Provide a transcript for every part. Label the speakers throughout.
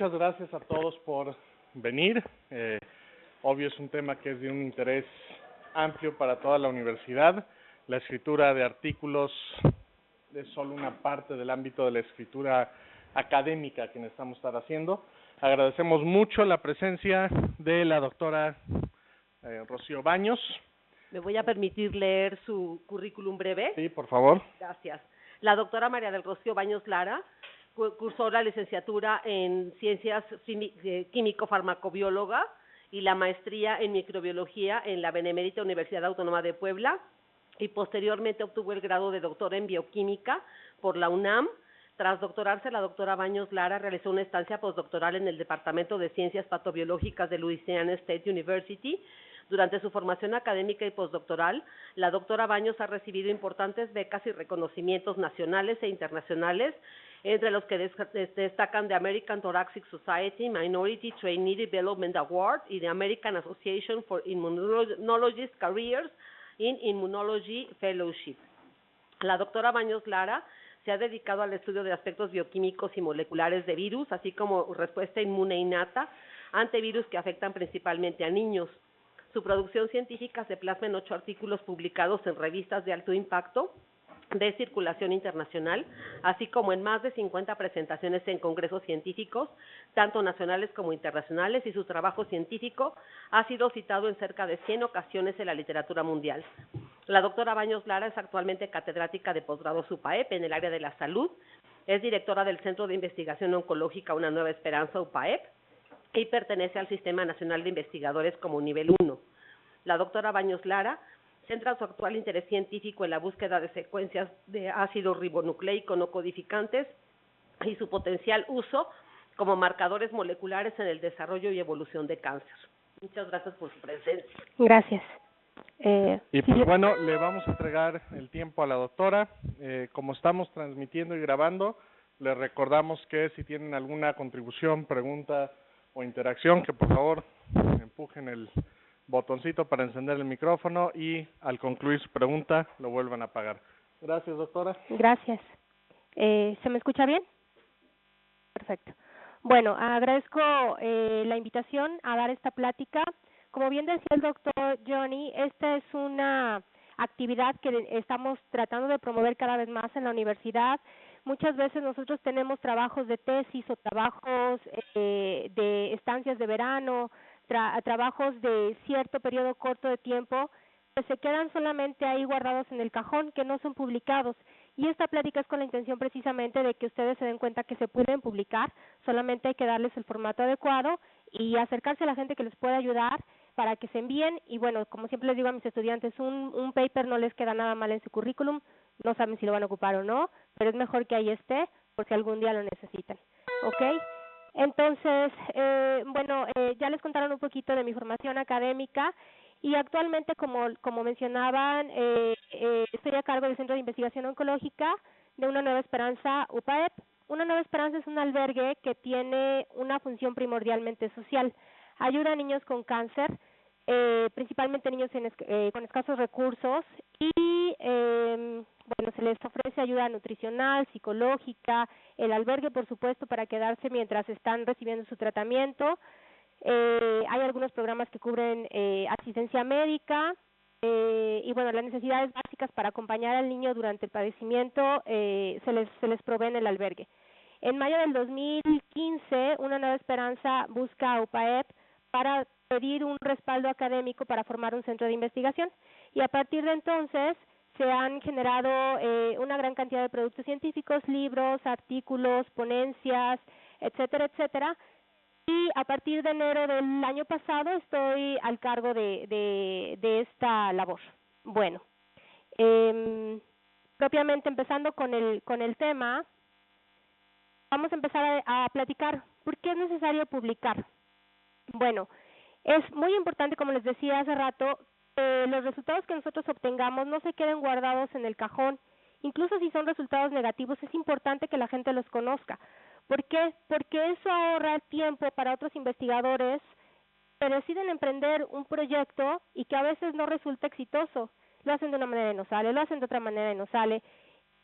Speaker 1: muchas gracias a todos por venir. Obvio es un tema que es de un interés amplio para toda la universidad. La escritura de artículos es solo una parte del ámbito de la escritura académica que necesitamos estar haciendo. Agradecemos mucho la presencia de la doctora Rocío Baños.
Speaker 2: ¿Me voy a permitir leer su currículum breve?
Speaker 1: Sí, por favor.
Speaker 2: Gracias. La doctora María del Rocío Baños Lara cursó la licenciatura en Ciencias Químico-Farmacobióloga y la maestría en Microbiología en la Benemérita Universidad Autónoma de Puebla y posteriormente obtuvo el grado de doctora en Bioquímica por la UNAM. Tras doctorarse, la doctora Baños Lara realizó una estancia postdoctoral en el Departamento de Ciencias Patobiológicas de Louisiana State University. Durante su formación académica y postdoctoral, la doctora Baños ha recibido importantes becas y reconocimientos nacionales e internacionales, entre los que destacan the American Thoracic Society Minority Trainee Development Award y the American Association for Immunologist Careers in Immunology Fellowship. La doctora Baños Lara se ha dedicado al estudio de aspectos bioquímicos y moleculares de virus, así como respuesta inmune innata ante virus que afectan principalmente a niños. Su producción científica se plasma en 8 artículos publicados en revistas de alto impacto de circulación internacional, así como en más de 50 presentaciones en congresos científicos, tanto nacionales como internacionales, y su trabajo científico ha sido citado en cerca de 100 ocasiones en la literatura mundial. La doctora Baños Lara es actualmente catedrática de posgrado UPAEP en el área de la salud, es directora del Centro de Investigación Oncológica Una Nueva Esperanza UPAEP, y pertenece al Sistema Nacional de Investigadores como nivel 1. La doctora Baños Lara centra su actual interés científico en la búsqueda de secuencias de ácido ribonucleico no codificantes y su potencial uso como marcadores moleculares en el desarrollo y evolución de cáncer. Muchas gracias por su presencia.
Speaker 3: Gracias.
Speaker 1: Y pues bueno, le vamos a entregar el tiempo a la doctora. Como estamos transmitiendo y grabando, les recordamos que si tienen alguna contribución, pregunta o interacción, que por favor empujen el botoncito para encender el micrófono y al concluir su pregunta lo vuelvan a apagar. Gracias, doctora.
Speaker 3: Gracias. ¿Se me escucha bien? Perfecto. Bueno, agradezco la invitación a dar esta plática. Como bien decía el doctor Johnny, esta es una actividad que estamos tratando de promover cada vez más en la universidad. Muchas veces nosotros tenemos trabajos de tesis o trabajos de estancias de verano, trabajos de cierto periodo corto de tiempo que se quedan solamente ahí guardados en el cajón, que no son publicados. Y esta plática es con la intención precisamente de que ustedes se den cuenta que se pueden publicar, solamente hay que darles el formato adecuado y acercarse a la gente que les pueda ayudar para que se envíen. Y bueno, como siempre les digo a mis estudiantes, un paper no les queda nada mal en su currículum, no saben si lo van a ocupar o no, pero es mejor que ahí esté por si algún día lo necesitan. ¿Ok? Entonces, ya les contaron un poquito de mi formación académica y actualmente, como mencionaban, estoy a cargo del Centro de Investigación Oncológica de Una Nueva Esperanza UPAEP. Una Nueva Esperanza es un albergue que tiene una función primordialmente social. Ayuda a niños con cáncer, principalmente niños con escasos recursos y se les ofrece ayuda nutricional, psicológica, el albergue por supuesto para quedarse mientras están recibiendo su tratamiento. Hay algunos programas que cubren asistencia médica y las necesidades básicas para acompañar al niño durante el padecimiento se les provee en el albergue. En mayo del 2015, Una Nueva Esperanza busca a UPAEP para pedir un respaldo académico para formar un centro de investigación y a partir de entonces se han generado una gran cantidad de productos científicos, libros, artículos, ponencias, etcétera, etcétera. Y a partir de enero del año pasado estoy al cargo de esta labor. Bueno, propiamente empezando con el tema, vamos a empezar a platicar por qué es necesario publicar. Bueno, es muy importante, como les decía hace rato, los resultados que nosotros obtengamos no se queden guardados en el cajón. Incluso si son resultados negativos, es importante que la gente los conozca. ¿Por qué? Porque eso ahorra tiempo para otros investigadores que deciden emprender un proyecto y que a veces no resulta exitoso. Lo hacen de una manera y no sale, lo hacen de otra manera y no sale.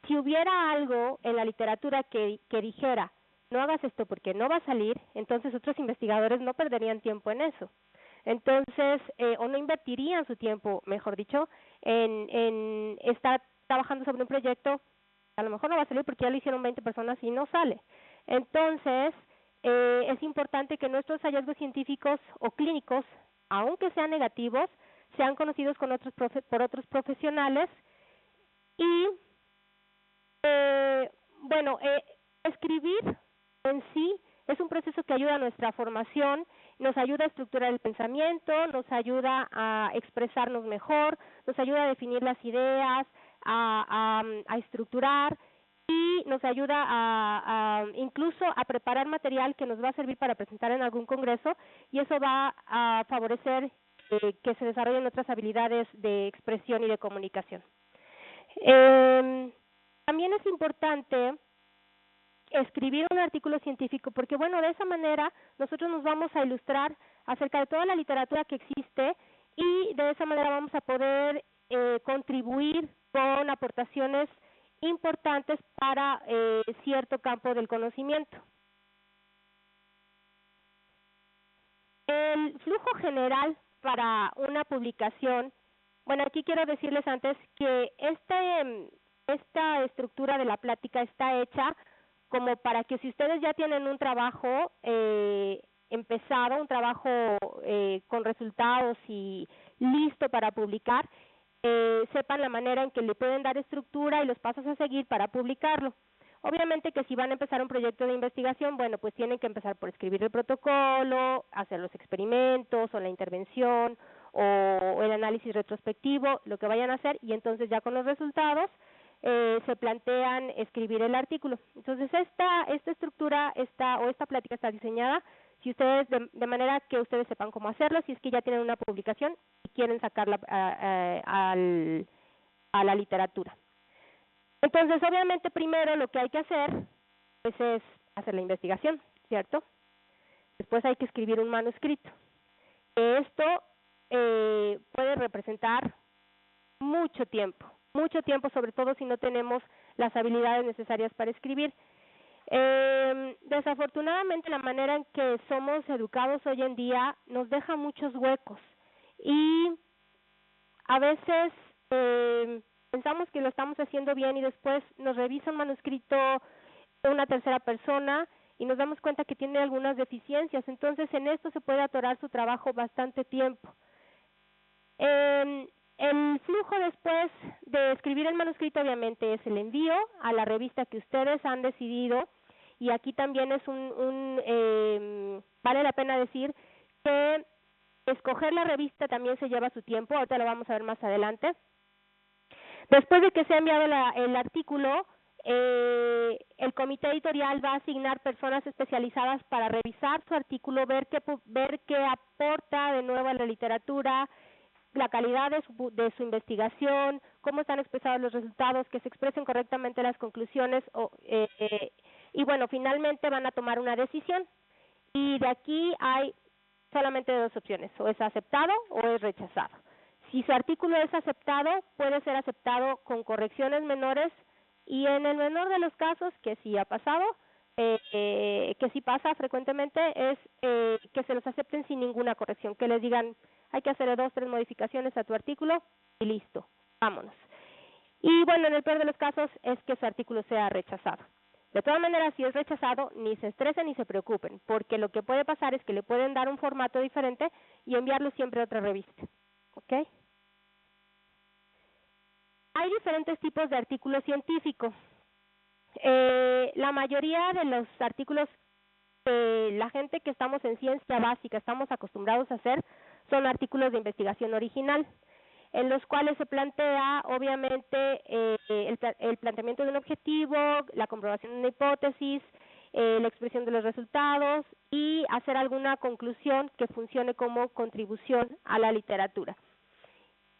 Speaker 3: Si hubiera algo en la literatura que dijera, no hagas esto porque no va a salir, entonces otros investigadores no perderían tiempo en eso. Entonces, o no invertirían su tiempo, mejor dicho, en estar trabajando sobre un proyecto, a lo mejor no va a salir porque ya lo hicieron 20 personas y no sale. Entonces, es importante que nuestros hallazgos científicos o clínicos, aunque sean negativos, sean conocidos con por otros profesionales y, bueno, escribir en sí es un proceso que ayuda a nuestra formación, nos ayuda a estructurar el pensamiento, nos ayuda a expresarnos mejor, nos ayuda a definir las ideas, a estructurar y nos ayuda a incluso a preparar material que nos va a servir para presentar en algún congreso y eso va a favorecer que se desarrollen otras habilidades de expresión y de comunicación. También es importante escribir un artículo científico porque, bueno, de esa manera nosotros nos vamos a ilustrar acerca de toda la literatura que existe y de esa manera vamos a poder contribuir con aportaciones importantes para cierto campo del conocimiento. El flujo general para una publicación, bueno, aquí quiero decirles antes que esta estructura de la plática está hecha como para que si ustedes ya tienen un trabajo empezado, un trabajo con resultados y listo para publicar, sepan la manera en que le pueden dar estructura y los pasos a seguir para publicarlo. Obviamente que si van a empezar un proyecto de investigación, bueno, pues tienen que empezar por escribir el protocolo, hacer los experimentos o la intervención o el análisis retrospectivo, lo que vayan a hacer, y entonces ya con los resultados se plantean escribir el artículo. Entonces esta estructura esta plática está diseñada si ustedes de manera que ustedes sepan cómo hacerlo, si es que ya tienen una publicación y quieren sacarla a la literatura. Entonces, obviamente, primero lo que hay que hacer pues, es hacer la investigación, ¿cierto? Después hay que escribir un manuscrito. Esto puede representar mucho tiempo, sobre todo si no tenemos las habilidades necesarias para escribir. Desafortunadamente, la manera en que somos educados hoy en día nos deja muchos huecos y a veces pensamos que lo estamos haciendo bien y después nos revisa un manuscrito una tercera persona y nos damos cuenta que tiene algunas deficiencias. Entonces, en esto se puede atorar su trabajo bastante tiempo. El flujo después de escribir el manuscrito, obviamente, es el envío a la revista que ustedes han decidido, y aquí también es vale la pena decir que escoger la revista también se lleva su tiempo, ahorita lo vamos a ver más adelante. Después de que se ha enviado el artículo, el comité editorial va a asignar personas especializadas para revisar su artículo, ver qué aporta de nuevo a la literatura, la calidad de su investigación, cómo están expresados los resultados, que se expresen correctamente las conclusiones y bueno, finalmente van a tomar una decisión y de aquí hay solamente dos opciones, o es aceptado o es rechazado. Si su artículo es aceptado, puede ser aceptado con correcciones menores y en el menor de los casos, que sí ha pasado, que sí pasa frecuentemente, es que se los acepten sin ninguna corrección, que les digan hay que hacer 2 o 3 modificaciones a tu artículo y listo, vámonos. Y bueno, en el peor de los casos es que su artículo sea rechazado. De todas maneras, si es rechazado, ni se estresen ni se preocupen, porque lo que puede pasar es que le pueden dar un formato diferente y enviarlo siempre a otra revista. ¿Ok? Hay diferentes tipos de artículos científicos. La mayoría de los artículos la gente que estamos en ciencia básica estamos acostumbrados a hacer son artículos de investigación original, en los cuales se plantea obviamente el planteamiento de un objetivo, la comprobación de una hipótesis, la expresión de los resultados y hacer alguna conclusión que funcione como contribución a la literatura.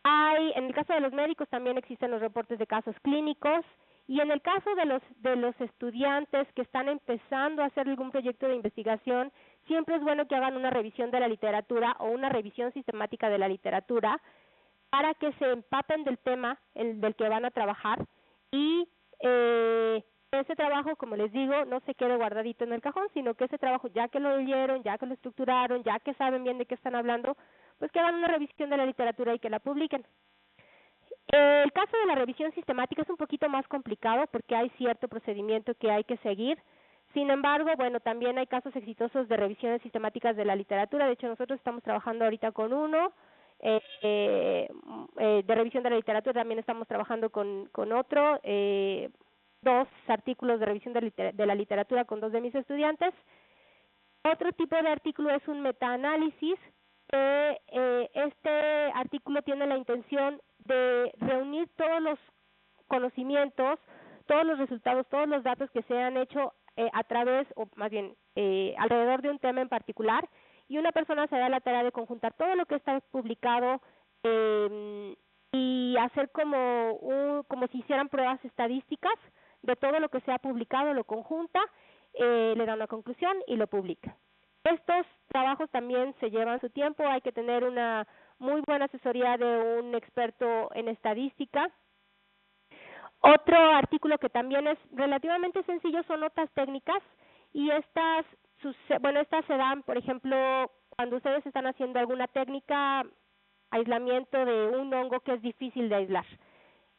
Speaker 3: En el caso de los médicos también existen los reportes de casos clínicos, y en el caso de los estudiantes que están empezando a hacer algún proyecto de investigación, siempre es bueno que hagan una revisión de la literatura o una revisión sistemática de la literatura para que se empapen del tema del que van a trabajar y ese trabajo, como les digo, no se quede guardadito en el cajón, sino que ese trabajo, ya que lo leyeron, ya que lo estructuraron, ya que saben bien de qué están hablando, pues que hagan una revisión de la literatura y que la publiquen. El caso de la revisión sistemática es un poquito más complicado porque hay cierto procedimiento que hay que seguir. Sin embargo, bueno, también hay casos exitosos de revisiones sistemáticas de la literatura. De hecho, nosotros estamos trabajando ahorita con uno de revisión de la literatura. También estamos trabajando con otro, 2 artículos de revisión de la literatura con 2 de mis estudiantes. Otro tipo de artículo es un metaanálisis. Este artículo tiene la intención de reunir todos los conocimientos, todos los resultados, todos los datos que se han hecho a través, o más bien alrededor de un tema en particular, y una persona se da la tarea de conjuntar todo lo que está publicado y hacer como si hicieran pruebas estadísticas de todo lo que se ha publicado, lo conjunta, le da una conclusión y lo publica. Estos trabajos también se llevan su tiempo, hay que tener una muy buena asesoría de un experto en estadística. Otro artículo que también es relativamente sencillo son notas técnicas, y estas se dan, por ejemplo, cuando ustedes están haciendo alguna técnica, aislamiento de un hongo que es difícil de aislar,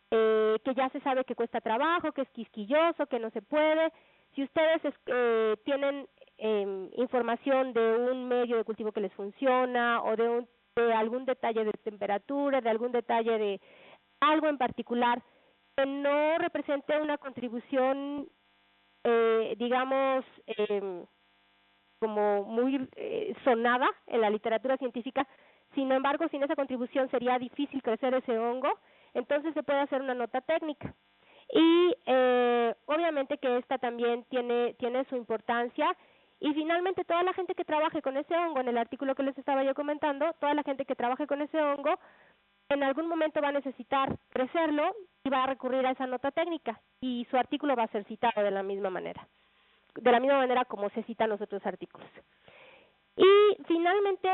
Speaker 3: que ya se sabe que cuesta trabajo, que es quisquilloso, que no se puede. Si ustedes tienen información de un medio de cultivo que les funciona, o de algún detalle de temperatura, de algún detalle de algo en particular que no represente una contribución, digamos, como muy sonada en la literatura científica, sin embargo, sin esa contribución sería difícil crecer ese hongo, entonces se puede hacer una nota técnica. Y obviamente que esta también tiene su importancia. Y finalmente, toda la gente que trabaje con ese hongo, en el artículo que les estaba yo comentando, toda la gente que trabaje con ese hongo, en algún momento va a necesitar crecerlo y va a recurrir a esa nota técnica, y su artículo va a ser citado de la misma manera como se citan los otros artículos. Y finalmente,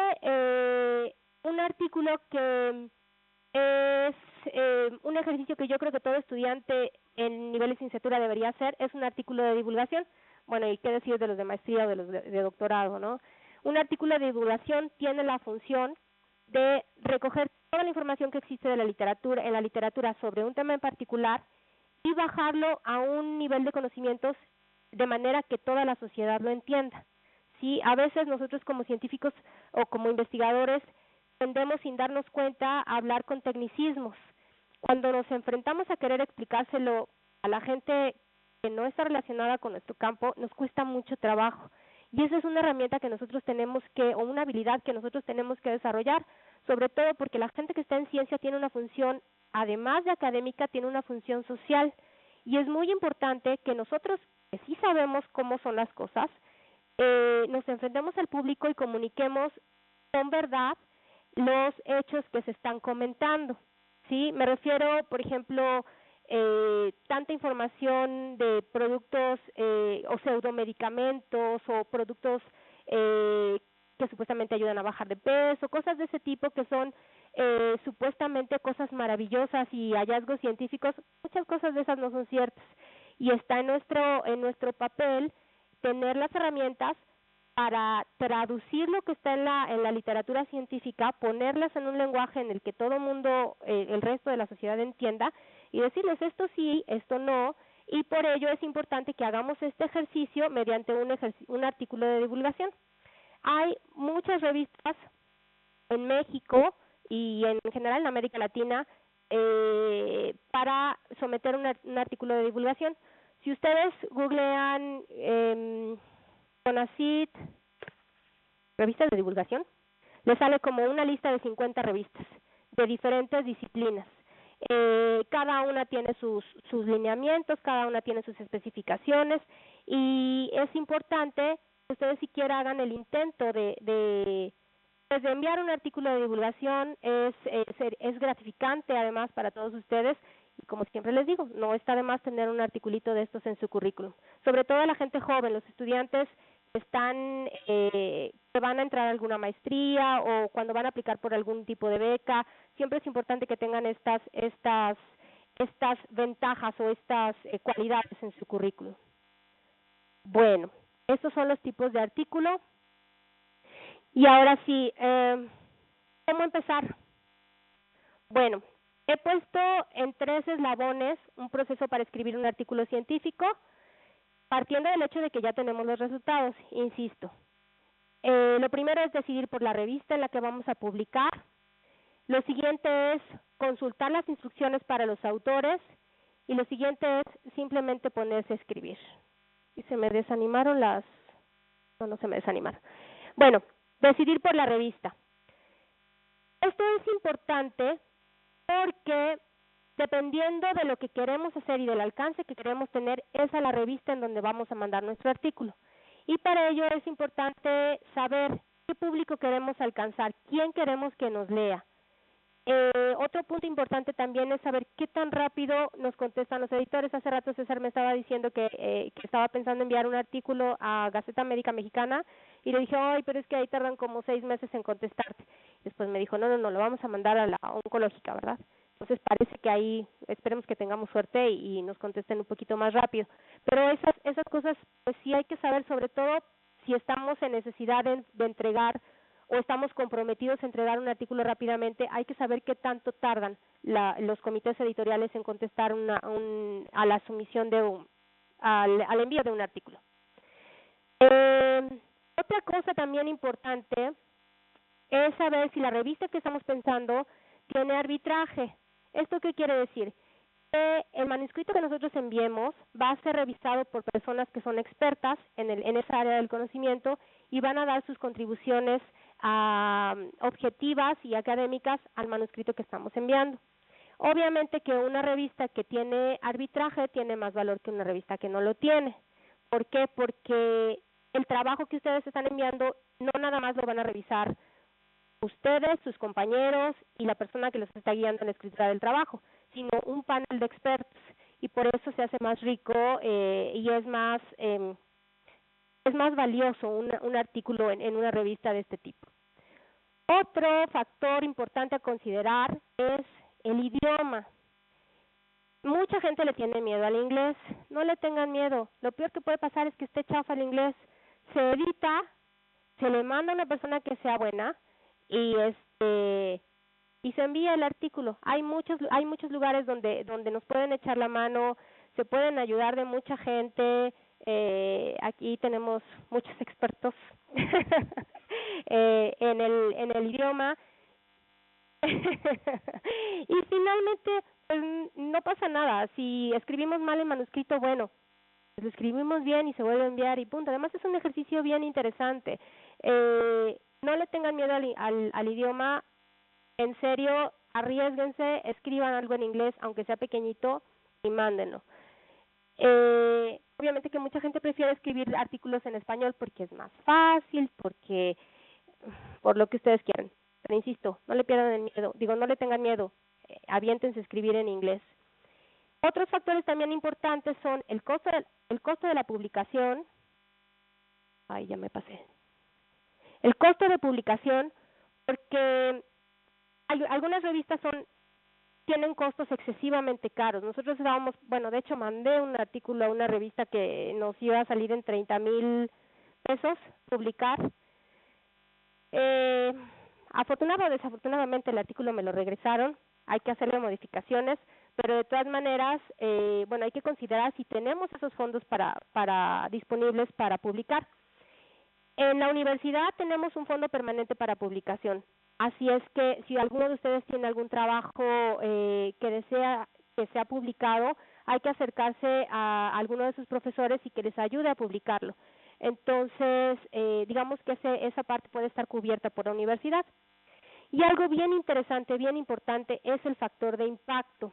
Speaker 3: un artículo que es un ejercicio que yo creo que todo estudiante en nivel de licenciatura debería hacer, es un artículo de divulgación. Bueno, y qué decir de los de maestría o de los de doctorado, ¿no? Un artículo de divulgación tiene la función de recoger toda la información que existe de la literatura, en la literatura sobre un tema en particular, y bajarlo a un nivel de conocimientos de manera que toda la sociedad lo entienda. Sí, a veces nosotros como científicos o como investigadores tendemos, sin darnos cuenta, a hablar con tecnicismos. Cuando nos enfrentamos a querer explicárselo a la gente que no está relacionada con nuestro campo, nos cuesta mucho trabajo. Y esa es una herramienta que nosotros tenemos o una habilidad que nosotros tenemos que desarrollar, sobre todo porque la gente que está en ciencia tiene una función, además de académica, tiene una función social. Y es muy importante que nosotros, que sí sabemos cómo son las cosas, nos enfrentemos al público y comuniquemos con verdad los hechos que se están comentando. ¿Sí? Me refiero, por ejemplo, tanta información de productos o pseudomedicamentos o productos que supuestamente ayudan a bajar de peso, cosas de ese tipo que son supuestamente cosas maravillosas y hallazgos científicos. Muchas cosas de esas no son ciertas, y está en nuestro papel tener las herramientas para traducir lo que está en la literatura científica, ponerlas en un lenguaje en el que todo el mundo, el resto de la sociedad entienda, y decirles esto sí, esto no, y por ello es importante que hagamos este ejercicio mediante un artículo de divulgación. Hay muchas revistas en México y en general en América Latina para someter un artículo de divulgación. Si ustedes googlean CONACYT, revistas de divulgación, les sale como una lista de 50 revistas de diferentes disciplinas. Cada una tiene sus lineamientos, cada una tiene sus especificaciones, y es importante que ustedes siquiera hagan el intento de enviar un artículo de divulgación. Es gratificante además para todos ustedes, y como siempre les digo, no está de más tener un articulito de estos en su currículum, sobre todo la gente joven, los estudiantes que van a entrar a alguna maestría o cuando van a aplicar por algún tipo de beca. Siempre es importante que tengan estas estas ventajas o estas cualidades en su currículum. Bueno, estos son los tipos de artículo. Y ahora sí, ¿cómo empezar? Bueno, he puesto en 3 eslabones un proceso para escribir un artículo científico, partiendo del hecho de que ya tenemos los resultados, insisto. Lo primero es decidir por la revista en la que vamos a publicar. Lo siguiente es consultar las instrucciones para los autores. Y lo siguiente es simplemente ponerse a escribir. Y se me desanimaron las... No se me desanimaron. Bueno, decidir por la revista. Esto es importante porque dependiendo de lo que queremos hacer y del alcance que queremos tener, es a la revista en donde vamos a mandar nuestro artículo. Y para ello es importante saber qué público queremos alcanzar, quién queremos que nos lea. Otro punto importante también es saber qué tan rápido nos contestan los editores. Hace rato César me estaba diciendo que estaba pensando enviar un artículo a Gaceta Médica Mexicana y le dije, ay, pero es que ahí tardan como 6 meses en contestarte. Después me dijo, no, lo vamos a mandar a la oncológica, ¿verdad? Entonces parece que ahí esperemos que tengamos suerte y nos contesten un poquito más rápido. Pero esas cosas pues sí hay que saber, sobre todo si estamos en necesidad de entregar o estamos comprometidos a entregar un artículo rápidamente, hay que saber qué tanto tardan los comités editoriales en contestar a la sumisión al envío de un artículo. Otra cosa también importante es saber si la revista que estamos pensando tiene arbitraje. ¿Esto qué quiere decir? Que el manuscrito que nosotros enviemos va a ser revisado por personas que son expertas en esa área del conocimiento y van a dar sus contribuciones objetivas y académicas al manuscrito que estamos enviando. Obviamente que una revista que tiene arbitraje tiene más valor que una revista que no lo tiene. ¿Por qué? Porque el trabajo que ustedes están enviando no nada más lo van a revisar ustedes, sus compañeros y la persona que los está guiando en la escritura del trabajo, sino un panel de expertos, y por eso se hace más rico y es más valioso un artículo en una revista de este tipo. Otro factor importante a considerar es el idioma. Mucha gente le tiene miedo al inglés. No le tengan miedo. Lo peor que puede pasar es que esté chafa el inglés. Se edita, se le manda a una persona que sea buena y se envía el artículo. Hay muchos lugares donde nos pueden echar la mano, se pueden ayudar de mucha gente. Aquí tenemos muchos expertos en el idioma. Y finalmente pues no pasa nada. Si escribimos mal el manuscrito, bueno, pues lo escribimos bien y se vuelve a enviar y punto. Además es un ejercicio bien interesante. No le tengan miedo al idioma. En serio, arriésguense, escriban algo en inglés, aunque sea pequeñito, y mándenlo. Obviamente que mucha gente prefiere escribir artículos en español porque es más fácil, por lo que ustedes quieran. Pero insisto, no le pierdan el miedo, no le tengan miedo, aviéntense a escribir en inglés. Otros factores también importantes son el costo de la publicación. Ay, ya me pasé. El costo de publicación, porque algunas revistas tienen costos excesivamente caros. Nosotros de hecho mandé un artículo a una revista que nos iba a salir en 30,000 pesos publicar. Afortunadamente o desafortunadamente el artículo me lo regresaron, hay que hacerle modificaciones, pero de todas maneras, hay que considerar si tenemos esos fondos disponibles para publicar. En la universidad tenemos un fondo permanente para publicación. Así es que si alguno de ustedes tiene algún trabajo que desea que sea publicado, hay que acercarse a alguno de sus profesores y que les ayude a publicarlo. Entonces, digamos que esa parte puede estar cubierta por la universidad. Y algo bien interesante, bien importante, es el factor de impacto.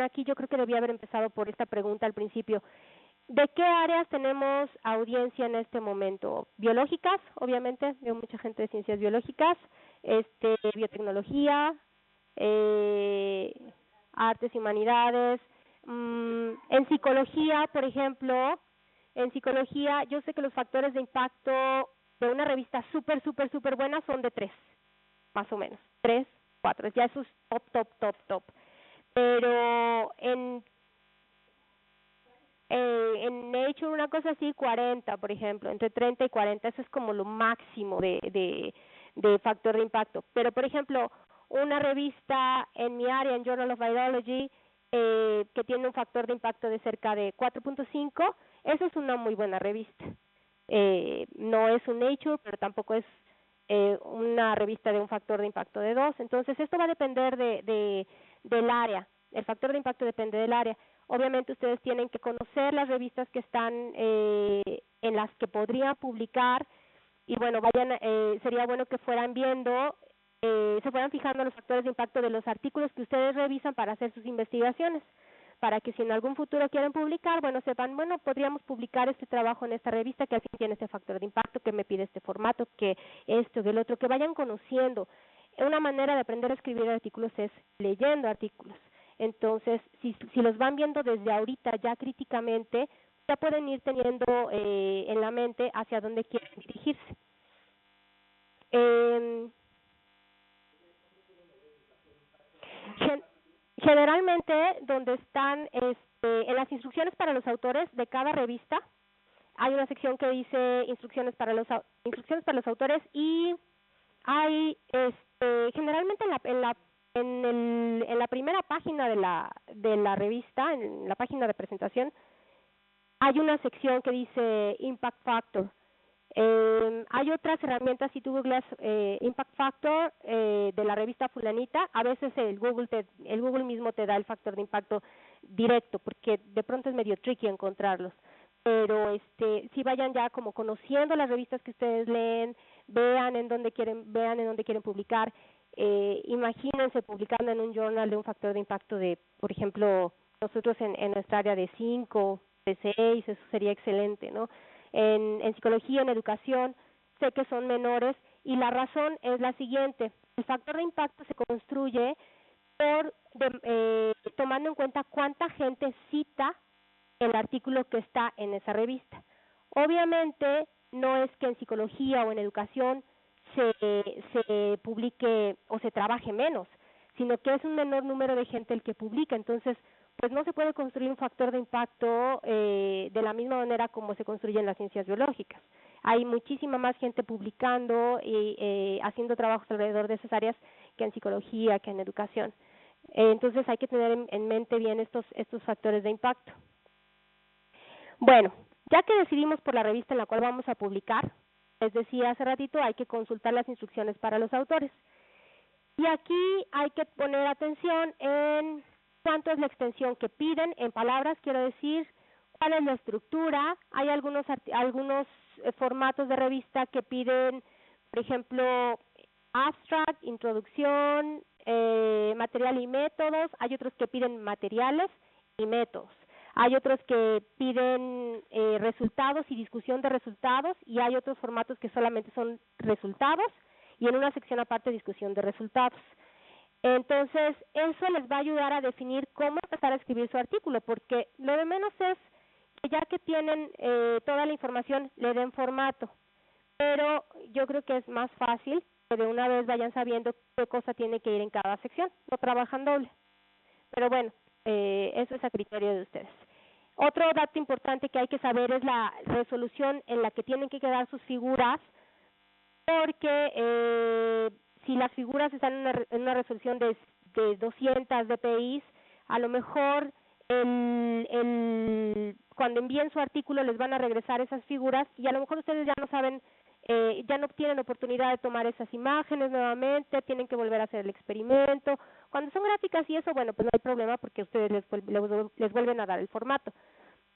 Speaker 3: Aquí yo creo que debía haber empezado por esta pregunta al principio. ¿De qué áreas tenemos audiencia en este momento? Biológicas, obviamente, veo mucha gente de ciencias biológicas, biotecnología, artes y humanidades, en psicología, por ejemplo, yo sé que los factores de impacto de una revista súper buena son de 3, más o menos, 3. 4, ya eso es top. Pero en Nature, una cosa así, 40, por ejemplo, entre 30 y 40, eso es como lo máximo de factor de impacto. Pero, por ejemplo, una revista en mi área, en Journal of Virology, que tiene un factor de impacto de cerca de 4.5, eso es una muy buena revista. No es un Nature, pero tampoco es una revista de un factor de impacto de 2. Entonces, esto va a depender del área. El factor de impacto depende del área. Obviamente, ustedes tienen que conocer las revistas que están en las que podrían publicar, y bueno, sería bueno que fueran viendo, se fueran fijando en los factores de impacto de los artículos que ustedes revisan para hacer sus investigaciones, para que si en algún futuro quieren publicar, bueno, sepan, bueno, podríamos publicar este trabajo en esta revista que al fin tiene este factor de impacto, que me pide este formato, que esto, que el otro, que vayan conociendo. Una manera de aprender a escribir artículos es leyendo artículos. Entonces, si los van viendo desde ahorita ya críticamente, ya pueden ir teniendo en la mente hacia dónde quieren dirigirse. Generalmente, donde están en las instrucciones para los autores de cada revista, hay una sección que dice instrucciones para los autores, y hay generalmente en la primera página de la revista, en la página de presentación, hay una sección que dice Impact Factor. Hay otras herramientas, si tú googleas Impact Factor de la revista fulanita, a veces el Google mismo te da el factor de impacto directo, porque de pronto es medio tricky encontrarlos. Pero si vayan ya como conociendo las revistas que ustedes leen, vean en dónde quieren publicar. Imagínense publicando en un journal de un factor de impacto de, por ejemplo, nosotros en nuestra área de 5, de 6, eso sería excelente, ¿no? En psicología, en educación, sé que son menores, y la razón es la siguiente: el factor de impacto se construye tomando en cuenta cuánta gente cita el artículo que está en esa revista. Obviamente, no es que en psicología o en educación se publique o se trabaje menos, sino que es un menor número de gente el que publica. Entonces, pues no se puede construir un factor de impacto de la misma manera como se construye en las ciencias biológicas. Hay muchísima más gente publicando y haciendo trabajos alrededor de esas áreas que en psicología, que en educación. Entonces hay que tener en mente bien estos factores de impacto. Bueno, ya que decidimos por la revista en la cual vamos a publicar, les decía hace ratito, hay que consultar las instrucciones para los autores. Y aquí hay que poner atención en cuánto es la extensión que piden, en palabras quiero decir, cuál es la estructura. Hay algunos formatos de revista que piden, por ejemplo, abstract, introducción, material y métodos. Hay otros que piden materiales y métodos. Hay otros que piden resultados y discusión de resultados, y hay otros formatos que solamente son resultados y en una sección aparte discusión de resultados. Entonces, eso les va a ayudar a definir cómo empezar a escribir su artículo, porque lo de menos es que ya que tienen toda la información, le den formato. Pero yo creo que es más fácil que de una vez vayan sabiendo qué cosa tiene que ir en cada sección, no trabajan doble. Pero bueno, eso es a criterio de ustedes. Otro dato importante que hay que saber es la resolución en la que tienen que quedar sus figuras, porque si las figuras están en una resolución de 200 dpi, a lo mejor cuando envíen su artículo les van a regresar esas figuras, y a lo mejor ustedes ya no saben, ya no tienen oportunidad de tomar esas imágenes nuevamente, tienen que volver a hacer el experimento. Cuando son gráficas y eso, bueno, pues no hay problema porque ustedes les vuelven a dar el formato.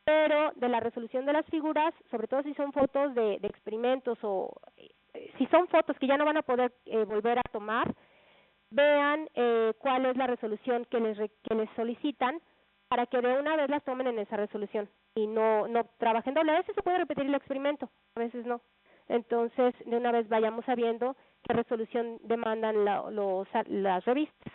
Speaker 3: Pero de la resolución de las figuras, sobre todo si son fotos de experimentos, o si son fotos que ya no van a poder volver a tomar, vean cuál es la resolución que les solicitan, para que de una vez las tomen en esa resolución y no trabajen doble. A veces se puede repetir el experimento, a veces no. Entonces, de una vez vayamos sabiendo qué resolución demandan las revistas.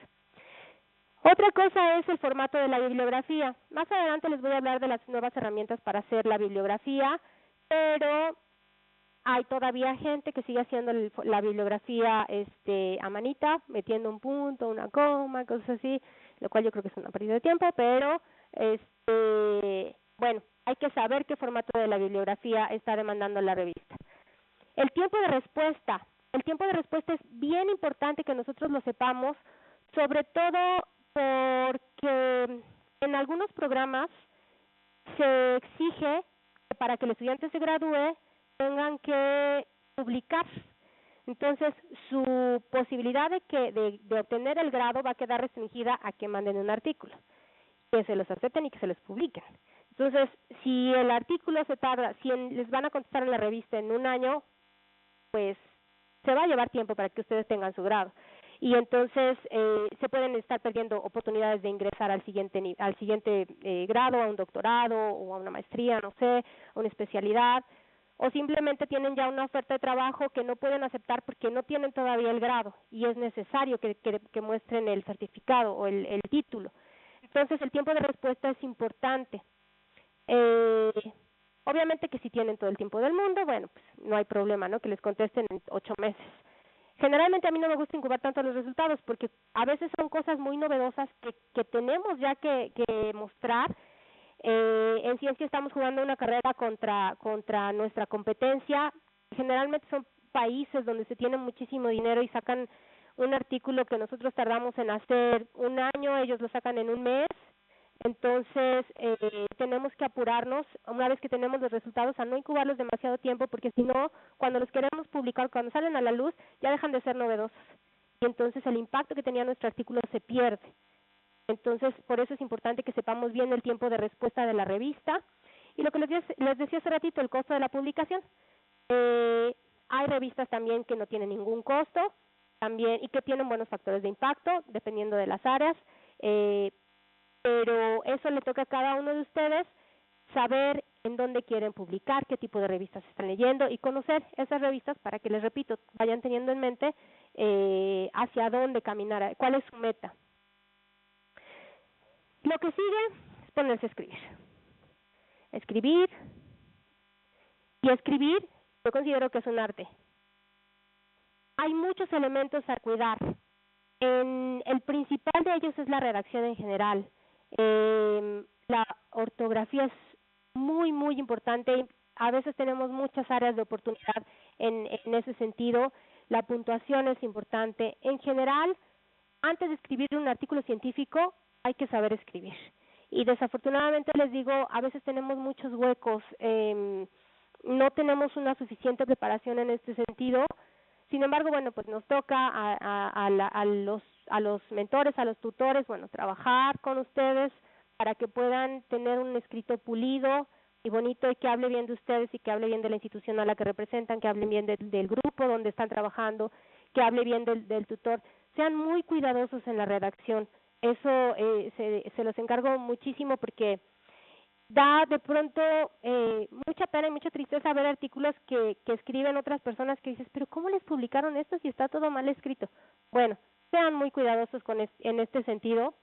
Speaker 3: Otra cosa es el formato de la bibliografía. Más adelante les voy a hablar de las nuevas herramientas para hacer la bibliografía, pero Hay todavía gente que sigue haciendo la bibliografía a manita, metiendo un punto, una coma, cosas así, lo cual yo creo que es una pérdida de tiempo, pero bueno, hay que saber qué formato de la bibliografía está demandando la revista. El tiempo de respuesta. El tiempo de respuesta es bien importante que nosotros lo sepamos, sobre todo porque en algunos programas se exige que para que el estudiante se gradúe tengan que publicar. Entonces, su posibilidad de obtener el grado va a quedar restringida a que manden un artículo, que se los acepten y que se los publiquen. Entonces, si el artículo se tarda, si les van a contestar en la revista en un año, pues se va a llevar tiempo para que ustedes tengan su grado. Y entonces se pueden estar perdiendo oportunidades de ingresar al siguiente grado, a un doctorado o a una maestría, no sé, a una especialidad, o simplemente tienen ya una oferta de trabajo que no pueden aceptar porque no tienen todavía el grado y es necesario que muestren el certificado o el título. Entonces el tiempo de respuesta es importante. Obviamente que si tienen todo el tiempo del mundo, bueno, pues no hay problema, ¿no? Que les contesten en 8 meses. Generalmente a mí no me gusta incubar tanto los resultados porque a veces son cosas muy novedosas que tenemos ya que mostrar. En ciencia estamos jugando una carrera contra nuestra competencia. Generalmente son países donde se tiene muchísimo dinero y sacan un artículo que nosotros tardamos en hacer un año, ellos lo sacan en un mes. Entonces, tenemos que apurarnos, una vez que tenemos los resultados, a no incubarlos demasiado tiempo, porque si no, cuando los queremos publicar, cuando salen a la luz, ya dejan de ser novedosos. Y entonces el impacto que tenía nuestro artículo se pierde. Entonces, por eso es importante que sepamos bien el tiempo de respuesta de la revista. Y lo que les decía hace ratito, el costo de la publicación. Hay revistas también que no tienen ningún costo, también y que tienen buenos factores de impacto, dependiendo de las áreas. Pero eso le toca a cada uno de ustedes saber en dónde quieren publicar, qué tipo de revistas están leyendo y conocer esas revistas para que, les repito, vayan teniendo en mente hacia dónde caminar, cuál es su meta. Lo que sigue es ponerse a escribir. Escribir y escribir, yo considero que es un arte. Hay muchos elementos a cuidar. El principal de ellos es la redacción en general. La ortografía es muy, muy importante. A veces tenemos muchas áreas de oportunidad en ese sentido. La puntuación es importante. En general, antes de escribir un artículo científico, hay que saber escribir. Y desafortunadamente les digo, a veces tenemos muchos huecos. No tenemos una suficiente preparación en este sentido. Sin embargo, bueno, pues nos toca a los mentores, a los tutores, bueno, trabajar con ustedes para que puedan tener un escrito pulido y bonito y que hable bien de ustedes y que hable bien de la institución a la que representan, que hablen bien del grupo donde están trabajando, que hable bien del tutor. Sean muy cuidadosos en la redacción. Eso se los encargo muchísimo porque da de pronto mucha pena y mucha tristeza ver artículos que escriben otras personas que dices, pero ¿cómo les publicaron esto si está todo mal escrito? Bueno, sean muy cuidadosos en este sentido.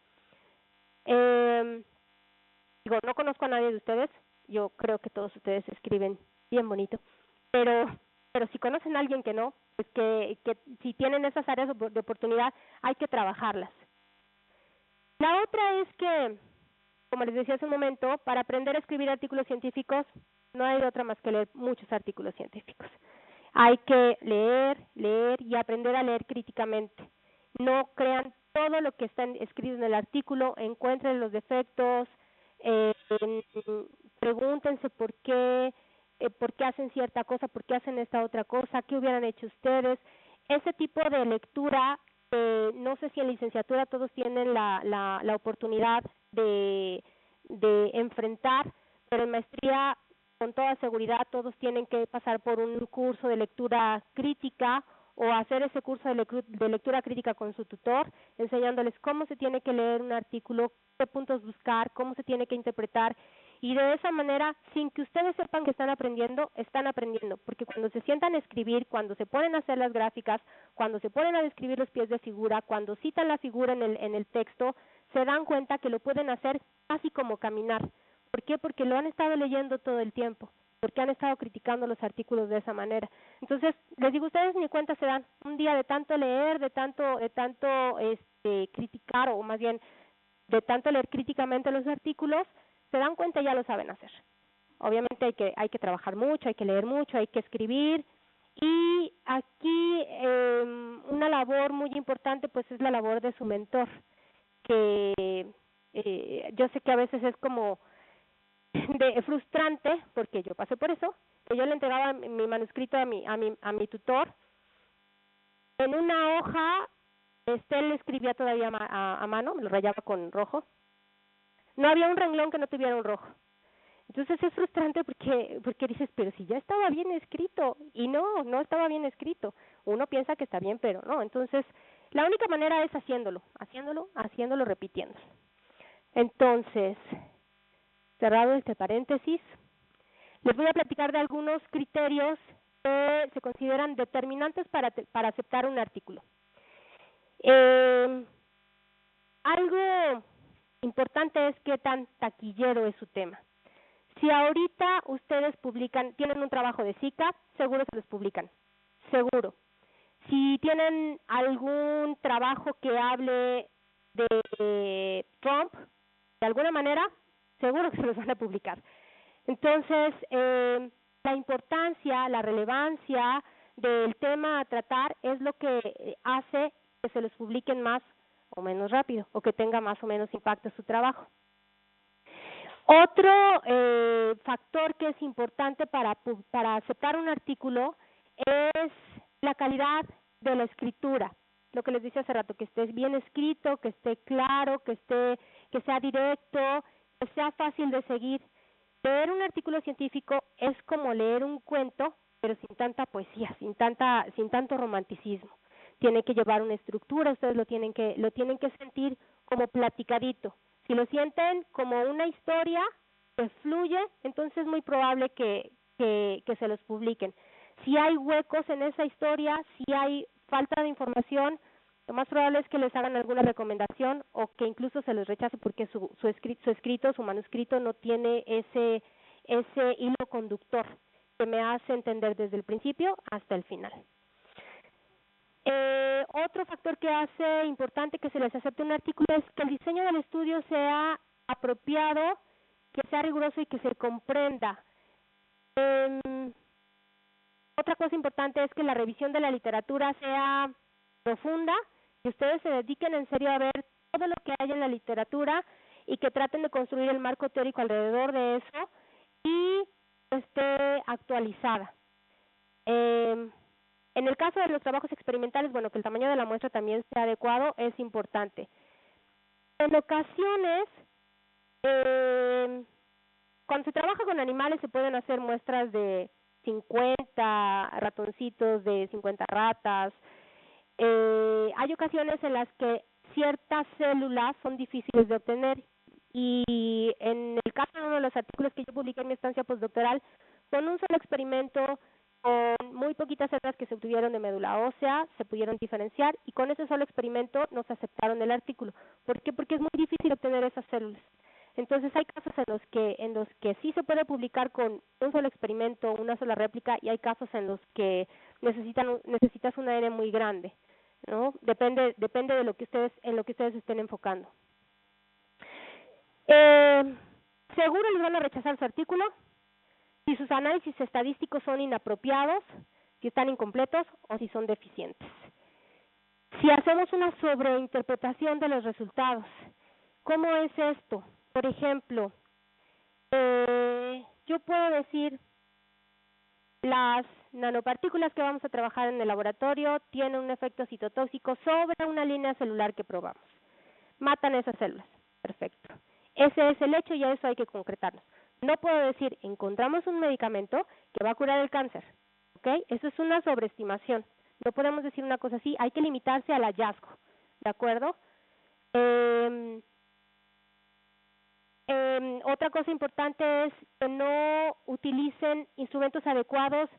Speaker 3: Digo, no conozco a nadie de ustedes, yo creo que todos ustedes escriben bien bonito, pero si conocen a alguien que no, pues que si tienen esas áreas de oportunidad hay que trabajarlas. La otra es que, como les decía hace un momento, para aprender a escribir artículos científicos no hay otra más que leer muchos artículos científicos. Hay que leer y aprender a leer críticamente. No crean todo lo que está escrito en el artículo, encuentren los defectos, pregúntense por qué hacen cierta cosa, por qué hacen esta otra cosa, qué hubieran hecho ustedes. Ese tipo de lectura, no sé si en licenciatura todos tienen la oportunidad de enfrentar, pero en maestría con toda seguridad todos tienen que pasar por un curso de lectura crítica o hacer ese curso de lectura crítica con su tutor, enseñándoles cómo se tiene que leer un artículo, qué puntos buscar, cómo se tiene que interpretar, y de esa manera, sin que ustedes sepan que están aprendiendo, porque cuando se sientan a escribir, cuando se ponen a hacer las gráficas, cuando se ponen a describir los pies de figura, cuando citan la figura en el texto, se dan cuenta que lo pueden hacer casi como caminar. ¿Por qué? Porque lo han estado leyendo todo el tiempo. porque han estado criticando los artículos de esa manera. Entonces, les digo, ustedes ni cuenta se dan, un día de tanto leer, de tanto criticar, o más bien de tanto leer críticamente los artículos, se dan cuenta y ya lo saben hacer. Obviamente hay que trabajar mucho, hay que leer mucho, hay que escribir, y aquí una labor muy importante pues es la labor de su mentor, que yo sé que a veces es como frustrante, porque yo pasé por eso, que yo le entregaba mi manuscrito a mi tutor en una hoja. Él escribía todavía a mano, me lo rayaba con rojo, no había un renglón que no tuviera un rojo. Entonces es frustrante porque dices, pero si ya estaba bien escrito, y no estaba bien escrito. Uno piensa que está bien, pero no. Entonces la única manera es haciéndolo, repitiéndolo. Entonces, cerrado este paréntesis, les voy a platicar de algunos criterios que se consideran determinantes para aceptar un artículo. Algo importante es qué tan taquillero es su tema. Si ahorita ustedes tienen un trabajo de SICA, seguro se los publican, seguro. Si tienen algún trabajo que hable de Trump, de alguna manera, seguro que se los van a publicar. Entonces, la importancia, la relevancia del tema a tratar es lo que hace que se los publiquen más o menos rápido, o que tenga más o menos impacto su trabajo. Otro factor que es importante para aceptar un artículo es la calidad de la escritura. Lo que les dije hace rato, que esté bien escrito, que esté claro, que sea directo, que sea fácil de seguir. Leer un artículo científico es como leer un cuento, pero sin tanta poesía, sin tanto romanticismo. Tiene que llevar una estructura, ustedes lo tienen que sentir como platicadito. Si lo sienten como una historia que fluye, entonces es muy probable que se los publiquen. Si hay huecos en esa historia, si hay falta de información, lo más probable es que les hagan alguna recomendación o que incluso se les rechace porque su escrito, su manuscrito no tiene ese hilo conductor que me hace entender desde el principio hasta el final. Otro factor que hace importante que se les acepte un artículo es que el diseño del estudio sea apropiado, que sea riguroso y que se comprenda. Otra cosa importante es que la revisión de la literatura sea profunda, que ustedes se dediquen en serio a ver todo lo que hay en la literatura y que traten de construir el marco teórico alrededor de eso y esté actualizada. En el caso de los trabajos experimentales, bueno, que el tamaño de la muestra también sea adecuado es importante. En ocasiones, cuando se trabaja con animales se pueden hacer muestras de 50 ratoncitos, de 50 ratas. Hay ocasiones en las que ciertas células son difíciles de obtener y en el caso de uno de los artículos que yo publiqué en mi estancia postdoctoral, con un solo experimento, con muy poquitas células que se obtuvieron de médula ósea, se pudieron diferenciar y con ese solo experimento nos aceptaron el artículo. ¿Por qué? Porque es muy difícil obtener esas células. Entonces hay casos en los que sí se puede publicar con un solo experimento, una sola réplica, y hay casos en los que necesitas un ADN muy grande, ¿no? Depende de lo que ustedes estén enfocando. Seguro les van a rechazar su artículo si sus análisis estadísticos son inapropiados, si están incompletos o si son deficientes. Si hacemos una sobreinterpretación de los resultados, ¿cómo es esto? Por ejemplo, yo puedo decir, las nanopartículas que vamos a trabajar en el laboratorio tienen un efecto citotóxico sobre una línea celular que probamos. Matan esas células. Perfecto. Ese es el hecho y a eso hay que concretarnos. No puedo decir, encontramos un medicamento que va a curar el cáncer. ¿Ok? Eso es una sobreestimación. No podemos decir una cosa así, hay que limitarse al hallazgo. ¿De acuerdo? Otra cosa importante es que no utilicen instrumentos adecuados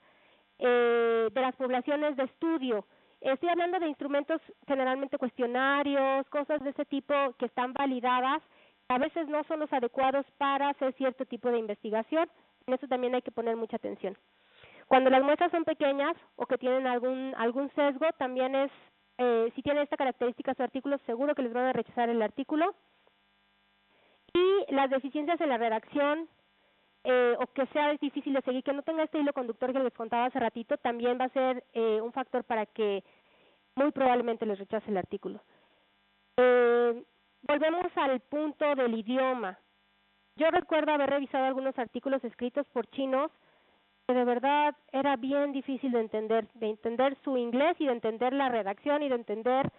Speaker 3: de las poblaciones de estudio. Estoy hablando de instrumentos generalmente cuestionarios, cosas de ese tipo que están validadas, a veces no son los adecuados para hacer cierto tipo de investigación. En eso también hay que poner mucha atención. Cuando las muestras son pequeñas o que tienen algún sesgo, también es, si tienen esta característica su artículo, seguro que les van a rechazar el artículo. Y las deficiencias en la redacción, o que sea difícil de seguir, que no tenga este hilo conductor que les contaba hace ratito, también va a ser un factor para que muy probablemente les rechace el artículo. Volvemos al punto del idioma. Yo recuerdo haber revisado algunos artículos escritos por chinos que de verdad era bien difícil de entender su inglés y de entender la redacción y de entender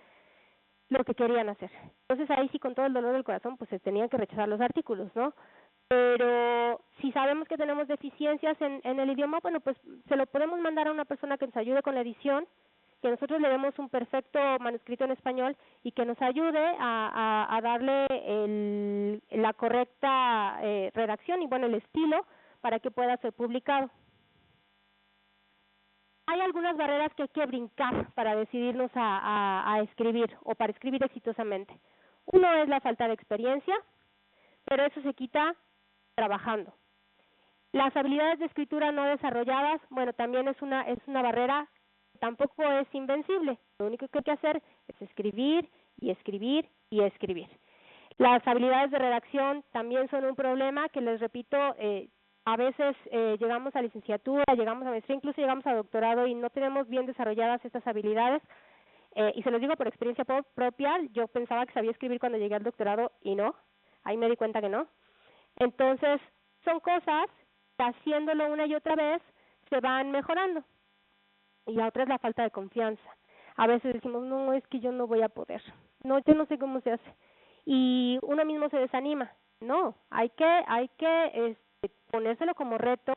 Speaker 3: lo que querían hacer. Entonces ahí sí, con todo el dolor del corazón, pues se tenían que rechazar los artículos, ¿no? Pero si sabemos que tenemos deficiencias en el idioma, bueno, pues se lo podemos mandar a una persona que nos ayude con la edición, que nosotros le demos un perfecto manuscrito en español y que nos ayude a darle la correcta redacción y, bueno, el estilo para que pueda ser publicado. Hay algunas barreras que hay que brincar para decidirnos a escribir o para escribir exitosamente. Uno es la falta de experiencia, pero eso se quita trabajando. Las habilidades de escritura no desarrolladas, bueno, también es una barrera, tampoco es invencible. Lo único que hay que hacer es escribir y escribir y escribir. Las habilidades de redacción también son un problema que, les repito, a veces llegamos a licenciatura, llegamos a maestría, incluso llegamos a doctorado y no tenemos bien desarrolladas estas habilidades. Y se los digo por experiencia propia, yo pensaba que sabía escribir cuando llegué al doctorado y no, ahí me di cuenta que no. Entonces, son cosas que haciéndolo una y otra vez se van mejorando. Y la otra es la falta de confianza. A veces decimos, no, es que yo no voy a poder. No, yo no sé cómo se hace. Y uno mismo se desanima. No, hay que ponérselo como reto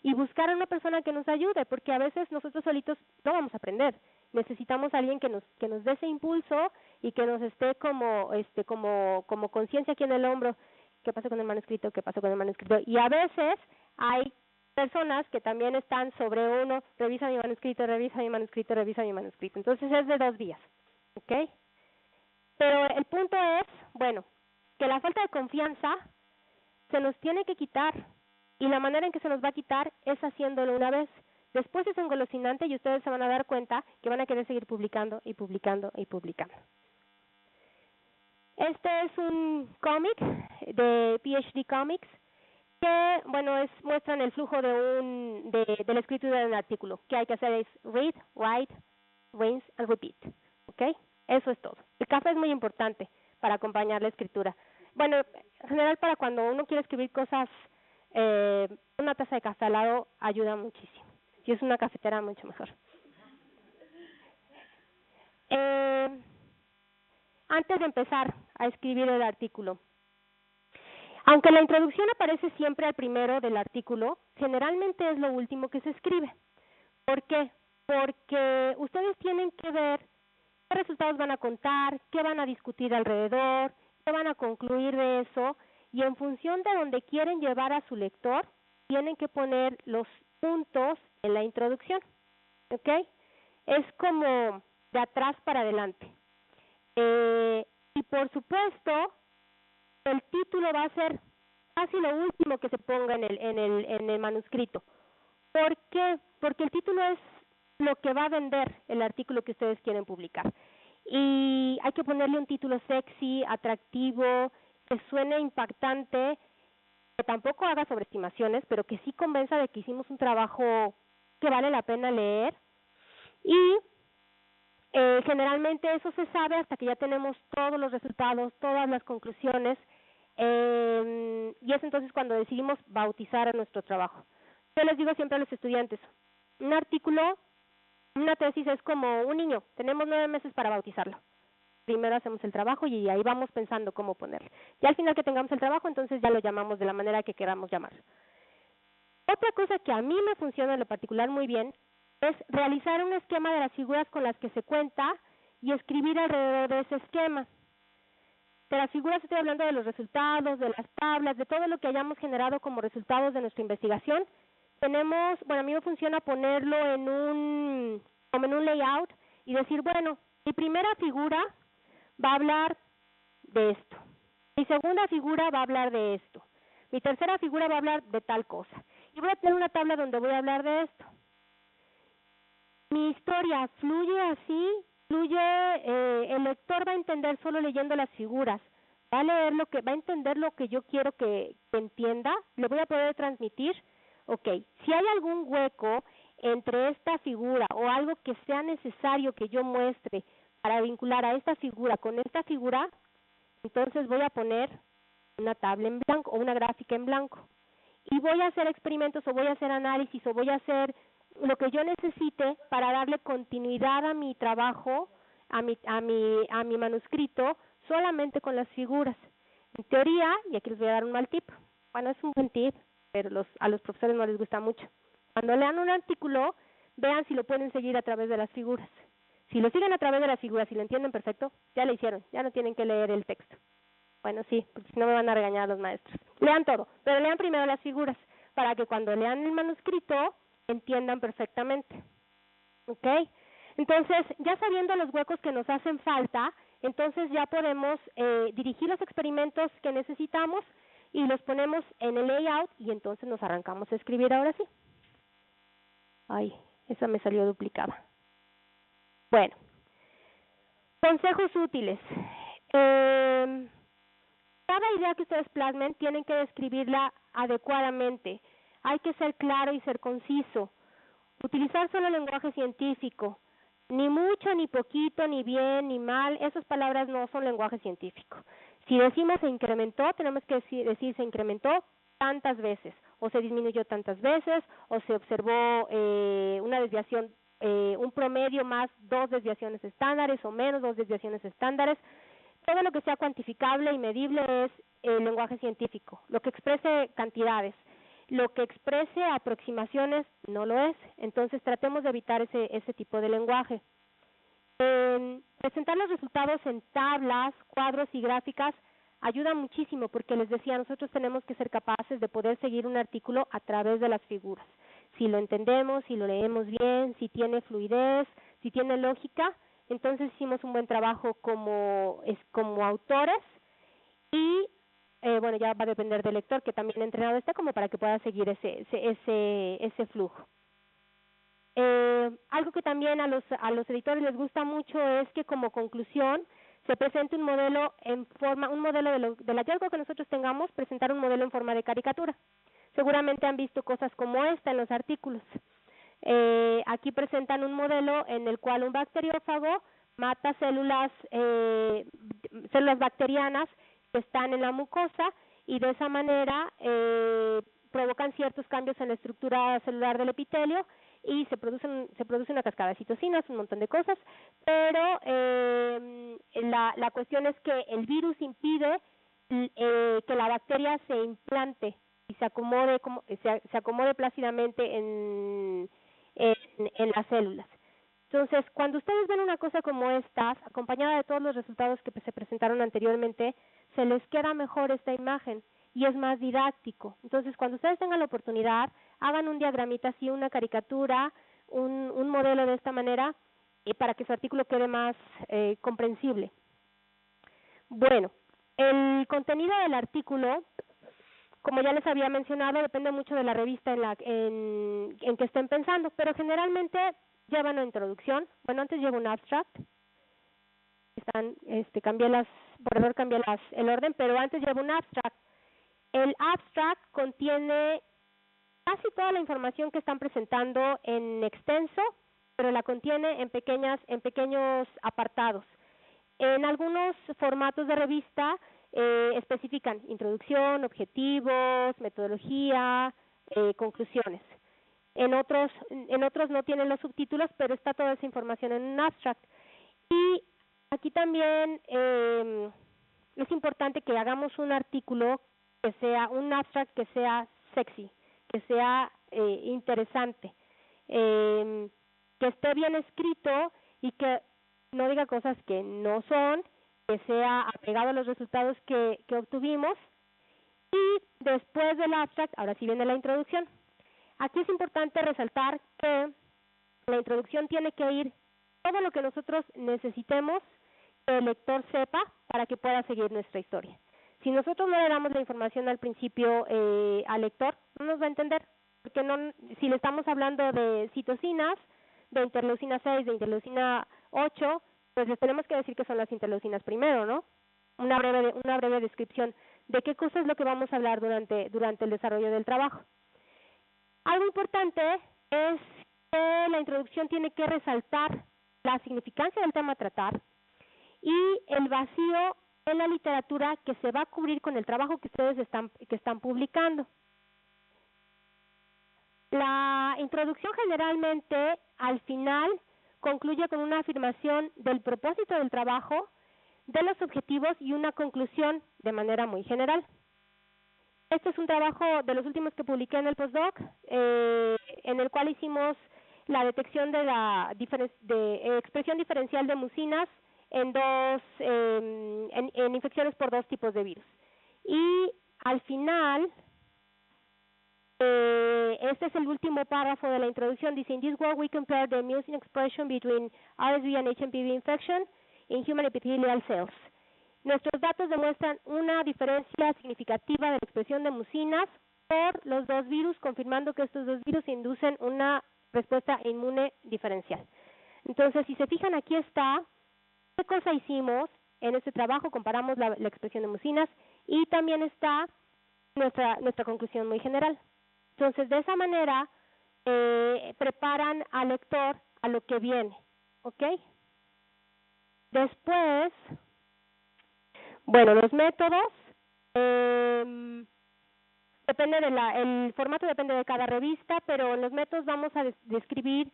Speaker 3: y buscar a una persona que nos ayude, porque a veces nosotros solitos no vamos a aprender. Necesitamos a alguien que nos dé ese impulso y que nos esté como conciencia aquí en el hombro. ¿Qué pasó con el manuscrito? ¿Qué pasó con el manuscrito? Y a veces hay personas que también están sobre uno, revisa mi manuscrito, revisa mi manuscrito, revisa mi manuscrito. Entonces es de 2 días, ¿ok? Pero el punto es, bueno, que la falta de confianza se nos tiene que quitar, y la manera en que se nos va a quitar es haciéndolo una vez. Después es engolosinante y ustedes se van a dar cuenta que van a querer seguir publicando y publicando y publicando. Este es un cómic de PhD Comics que, bueno, muestran el flujo de la escritura de un artículo. ¿Qué hay que hacer? Es read, write, rinse and repeat. ¿Ok? Eso es todo. El café es muy importante para acompañar la escritura. Bueno, en general para cuando uno quiere escribir cosas, una taza de café al lado ayuda muchísimo. Si es una cafetera, mucho mejor. Antes de empezar a escribir el artículo, aunque la introducción aparece siempre al primero del artículo, generalmente es lo último que se escribe. ¿Por qué? Porque ustedes tienen que ver qué resultados van a contar, qué van a discutir alrededor, qué van a concluir de eso, y en función de donde quieren llevar a su lector, tienen que poner los puntos en la introducción. ¿Ok? Es como de atrás para adelante. Y por supuesto, el título va a ser casi lo último que se ponga en el manuscrito. ¿Por qué? Porque el título es lo que va a vender el artículo que ustedes quieren publicar. Y hay que ponerle un título sexy, atractivo, que suene impactante, que tampoco haga sobreestimaciones, pero que sí convenza de que hicimos un trabajo que vale la pena leer. Y generalmente eso se sabe hasta que ya tenemos todos los resultados, todas las conclusiones, y es entonces cuando decidimos bautizar a nuestro trabajo. Yo les digo siempre a los estudiantes, un artículo, una tesis es como un niño, tenemos 9 meses para bautizarlo. Primero hacemos el trabajo y ahí vamos pensando cómo ponerlo. Y al final que tengamos el trabajo, entonces ya lo llamamos de la manera que queramos llamarlo. Otra cosa que a mí me funciona en lo particular muy bien es realizar un esquema de las figuras con las que se cuenta y escribir alrededor de ese esquema. De las figuras estoy hablando de los resultados, de las tablas, de todo lo que hayamos generado como resultados de nuestra investigación. Tenemos, bueno, a mí me funciona ponerlo como en un layout y decir, bueno, mi primera figura va a hablar de esto. Mi segunda figura va a hablar de esto. Mi tercera figura va a hablar de tal cosa. y voy a tener una tabla donde voy a hablar de esto. Mi historia fluye así, el lector va a entender solo leyendo las figuras, va a entender lo que yo quiero que entienda, le voy a poder transmitir. Ok, si hay algún hueco entre esta figura o algo que sea necesario que yo muestre para vincular a esta figura con esta figura, entonces voy a poner una tabla en blanco o una gráfica en blanco. Y voy a hacer experimentos o voy a hacer análisis o voy a hacer lo que yo necesite para darle continuidad a mi trabajo, a mi manuscrito, solamente con las figuras. En teoría, y aquí les voy a dar un mal tip, bueno, es un buen tip, pero a los profesores no les gusta mucho. Cuando lean un artículo, vean si lo pueden seguir a través de las figuras. Si lo siguen a través de las figuras y lo entienden perfecto, ya lo hicieron, ya no tienen que leer el texto. Bueno, sí, porque si no me van a regañar los maestros. Lean todo, pero lean primero las figuras, para que cuando lean el manuscrito entiendan perfectamente. ¿Ok? Entonces, ya sabiendo los huecos que nos hacen falta, entonces ya podemos dirigir los experimentos que necesitamos y los ponemos en el layout y entonces nos arrancamos a escribir ahora sí. Ay, esa me salió duplicada. Bueno, consejos útiles. Cada idea que ustedes plasmen tienen que describirla adecuadamente. Hay que ser claro y ser conciso. Utilizar solo lenguaje científico. Ni mucho, ni poquito, ni bien, ni mal. Esas palabras no son lenguaje científico. Si decimos se incrementó, tenemos que decir se incrementó tantas veces, o se disminuyó tantas veces, o se observó una desviación, un promedio más 2 desviaciones estándares o menos 2 desviaciones estándares. Todo lo que sea cuantificable y medible es el lenguaje científico. Lo que exprese cantidades, lo que exprese aproximaciones no lo es. Entonces tratemos de evitar ese tipo de lenguaje. Presentar los resultados en tablas, cuadros y gráficas ayuda muchísimo porque les decía, nosotros tenemos que ser capaces de poder seguir un artículo a través de las figuras. Si lo entendemos, si lo leemos bien, si tiene fluidez, si tiene lógica, entonces hicimos un buen trabajo como autores y bueno, ya va a depender del lector que también entrenado esté como para que pueda seguir ese flujo. Algo que también a los editores les gusta mucho es que como conclusión se presente un modelo del hallazgo que nosotros tengamos, presentar un modelo en forma de caricatura. Seguramente han visto cosas como esta en los artículos. Aquí presentan un modelo en el cual un bacteriófago mata células bacterianas que están en la mucosa y de esa manera provocan ciertos cambios en la estructura celular del epitelio y se produce una cascada de citocinas, un montón de cosas, pero la cuestión es que el virus impide que la bacteria se implante y se acomode plácidamente en las células. Entonces, cuando ustedes ven una cosa como esta, acompañada de todos los resultados que se presentaron anteriormente, se les queda mejor esta imagen y es más didáctico. Entonces, cuando ustedes tengan la oportunidad, hagan un diagramita así, una caricatura, un modelo de esta manera, para que su artículo quede más comprensible. Bueno, el contenido del artículo, como ya les había mencionado, depende mucho de la revista en que estén pensando, pero generalmente lleva una introducción. Bueno, antes lleva un abstract. Cambié el orden, pero antes lleva un abstract. El abstract contiene casi toda la información que están presentando en extenso, pero la contiene en pequeños apartados. En algunos formatos de revista especifican introducción, objetivos, metodología, conclusiones. En otros no tienen los subtítulos, pero está toda esa información en un abstract. Y aquí también es importante que hagamos un artículo que sea un abstract que sea sexy, que sea interesante, que esté bien escrito y que no diga cosas que no son, que sea apegado a los resultados que obtuvimos. Y después del abstract, ahora sí viene la introducción. Aquí es importante resaltar que la introducción tiene que ir todo lo que nosotros necesitemos que el lector sepa para que pueda seguir nuestra historia. Si nosotros no le damos la información al principio al lector, no nos va a entender. porque si le estamos hablando de citocinas, de interleucina 6, de interleucina 8, pues les tenemos que decir que son las interleucinas primero, ¿no? Una breve descripción de qué cosa es lo que vamos a hablar durante el desarrollo del trabajo. Algo importante es que la introducción tiene que resaltar la significancia del tema a tratar y el vacío en la literatura que se va a cubrir con el trabajo que ustedes están publicando. La introducción generalmente al final concluye con una afirmación del propósito del trabajo, de los objetivos y una conclusión de manera muy general. Este es un trabajo de los últimos que publiqué en el postdoc, en el cual hicimos la detección de la expresión diferencial de mucinas en infecciones por 2 tipos de virus. Y al final, este es el último párrafo de la introducción, dice: "In this work we compare the mucin expression between RSV and HMPV infection in human epithelial cells. Nuestros datos demuestran una diferencia significativa de la expresión de mucinas por los 2 virus, confirmando que estos 2 virus inducen una respuesta inmune diferencial". Entonces, si se fijan, aquí está qué cosa hicimos en este trabajo, comparamos la expresión de mucinas y también está nuestra conclusión muy general. Entonces, de esa manera, preparan al lector a lo que viene, ¿ok? Después, bueno, los métodos, el formato depende de cada revista, pero en los métodos vamos a describir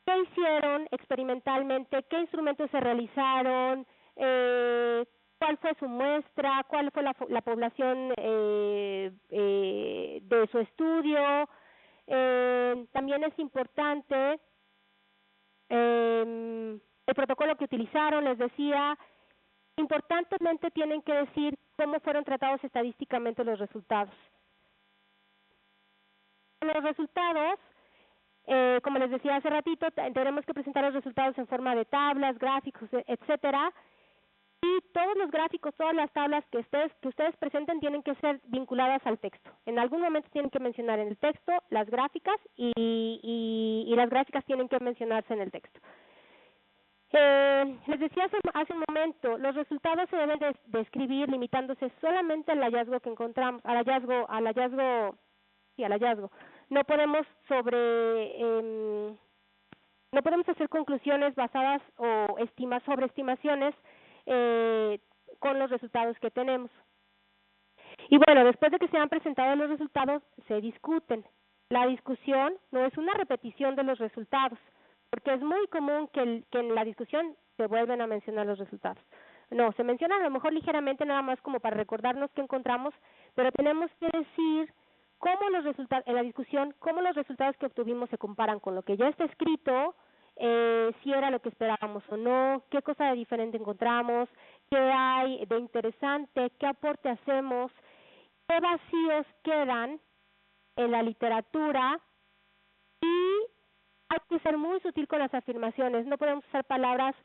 Speaker 3: qué hicieron experimentalmente, qué instrumentos se realizaron, cuál fue su muestra, cuál fue la población de su estudio. También es importante el protocolo que utilizaron, les decía. Importantemente tienen que decir cómo fueron tratados estadísticamente los resultados. Los resultados, como les decía hace ratito, tenemos que presentar los resultados en forma de tablas, gráficos, etcétera. Y todos los gráficos, todas las tablas que ustedes presenten tienen que ser vinculadas al texto. En algún momento tienen que mencionar en el texto las gráficas y las gráficas tienen que mencionarse en el texto. Les decía hace un momento, los resultados se deben describir limitándose solamente al hallazgo que encontramos, al hallazgo. No podemos no podemos hacer conclusiones basadas o sobreestimaciones con los resultados que tenemos. Y bueno, después de que se han presentado los resultados, se discuten. La discusión no es una repetición de los resultados, porque es muy común que en la discusión se vuelven a mencionar los resultados. No, se mencionan a lo mejor ligeramente nada más como para recordarnos qué encontramos, pero tenemos que decir cómo los resultados, en la discusión, cómo los resultados que obtuvimos se comparan con lo que ya está escrito, si era lo que esperábamos o no, qué cosa de diferente encontramos, qué hay de interesante, qué aporte hacemos, qué vacíos quedan en la literatura. Y hay que ser muy sutil con las afirmaciones, no podemos usar palabras,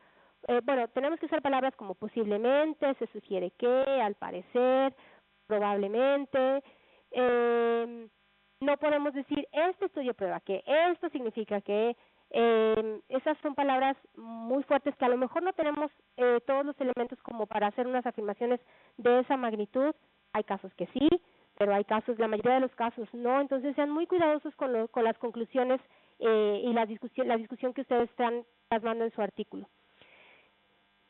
Speaker 3: tenemos que usar palabras como posiblemente, se sugiere que, al parecer, probablemente. No podemos decir, este estudio prueba que, esto significa que. Esas son palabras muy fuertes que a lo mejor no tenemos todos los elementos como para hacer unas afirmaciones de esa magnitud. Hay casos que sí, pero hay casos, la mayoría de los casos no. Entonces sean muy cuidadosos con las conclusiones y la discusión que ustedes están plasmando en su artículo.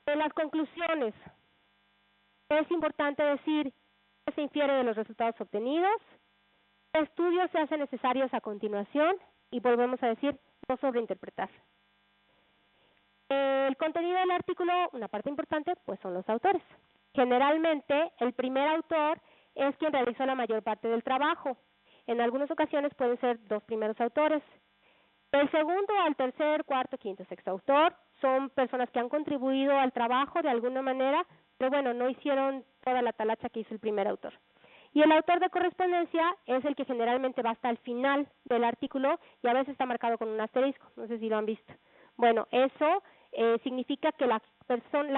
Speaker 3: En las conclusiones, es importante decir qué se infiere de los resultados obtenidos, qué estudios se hacen necesarios a continuación y volvemos a decir, no sobreinterpretar. El contenido del artículo, una parte importante, pues son los autores. Generalmente, el primer autor es quien realizó la mayor parte del trabajo. En algunas ocasiones pueden ser 2 primeros autores. El segundo al tercer, cuarto, quinto, sexto autor son personas que han contribuido al trabajo de alguna manera, pero bueno, no hicieron toda la talacha que hizo el primer autor. Y el autor de correspondencia es el que generalmente va hasta el final del artículo y a veces está marcado con un asterisco, no sé si lo han visto. Bueno, eso significa que la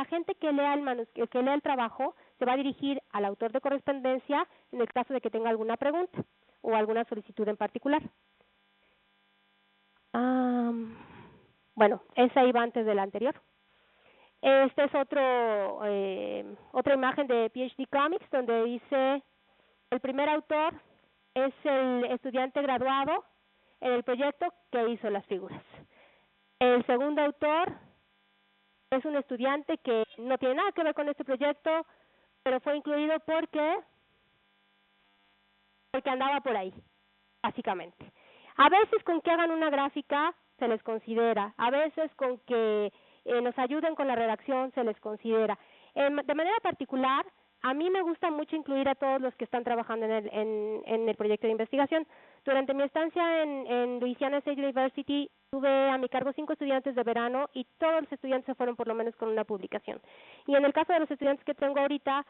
Speaker 3: gente que lea el trabajo se va a dirigir al autor de correspondencia en el caso de que tenga alguna pregunta. o alguna solicitud en particular. Bueno, esa iba antes de la anterior. Este es otra imagen de PhD Comics donde dice el primer autor es el estudiante graduado en el proyecto que hizo las figuras. El segundo autor es un estudiante que no tiene nada que ver con este proyecto, pero fue incluido porque andaba por ahí, básicamente. A veces con que hagan una gráfica se les considera, a veces con que nos ayuden con la redacción se les considera. De manera particular, a mí me gusta mucho incluir a todos los que están trabajando en el proyecto de investigación. Durante mi estancia en Louisiana State University, tuve a mi cargo 5 estudiantes de verano y todos los estudiantes se fueron por lo menos con una publicación. Y en el caso de los estudiantes que tengo ahorita,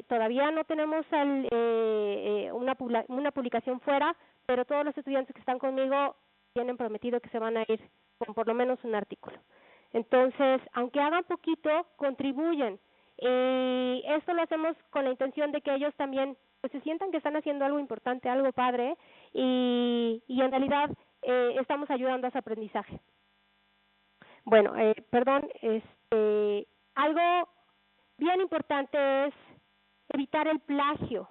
Speaker 3: todavía no tenemos una publicación fuera, pero todos los estudiantes que están conmigo tienen prometido que se van a ir con por lo menos un artículo. Entonces, aunque hagan poquito, contribuyen. Y esto lo hacemos con la intención de que ellos también pues, se sientan que están haciendo algo importante, algo padre, y en realidad estamos ayudando a su aprendizaje. Bueno, algo bien importante es evitar el plagio.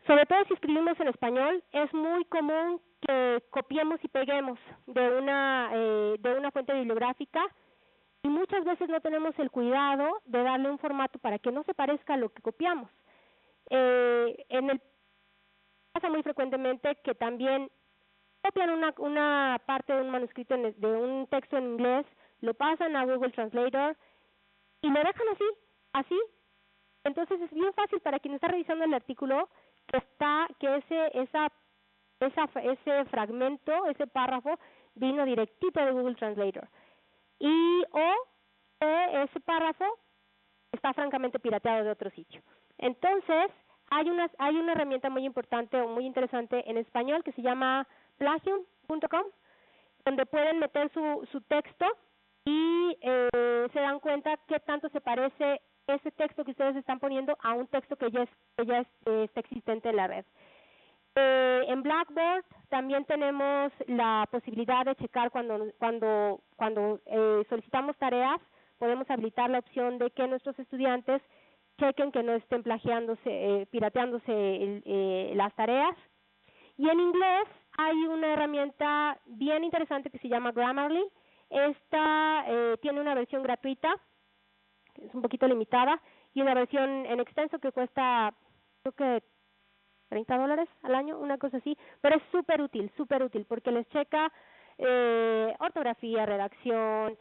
Speaker 3: Sobre todo si escribimos en español, es muy común que copiemos y peguemos de una fuente bibliográfica y muchas veces no tenemos el cuidado de darle un formato para que no se parezca a lo que copiamos. Pasa muy frecuentemente que también copian una parte de un manuscrito de un texto en inglés, lo pasan a Google Translator y lo dejan así. Entonces es bien fácil para quien está revisando el artículo que ese fragmento, ese párrafo vino directito de Google Translator o ese párrafo está francamente pirateado de otro sitio. Entonces hay una herramienta muy importante o muy interesante en español que se llama plagium.com, donde pueden meter su texto y se dan cuenta qué tanto se parece ese texto que ustedes están poniendo a un texto que ya está existente en la red. En Blackboard también tenemos la posibilidad de checar cuando solicitamos tareas, podemos habilitar la opción de que nuestros estudiantes chequen que no estén pirateándose las tareas. Y en inglés hay una herramienta bien interesante que se llama Grammarly. Esta tiene una versión gratuita, que es un poquito limitada, y una versión en extenso que cuesta, creo que $30 al año, una cosa así, pero es súper útil, porque les checa ortografía, redacción,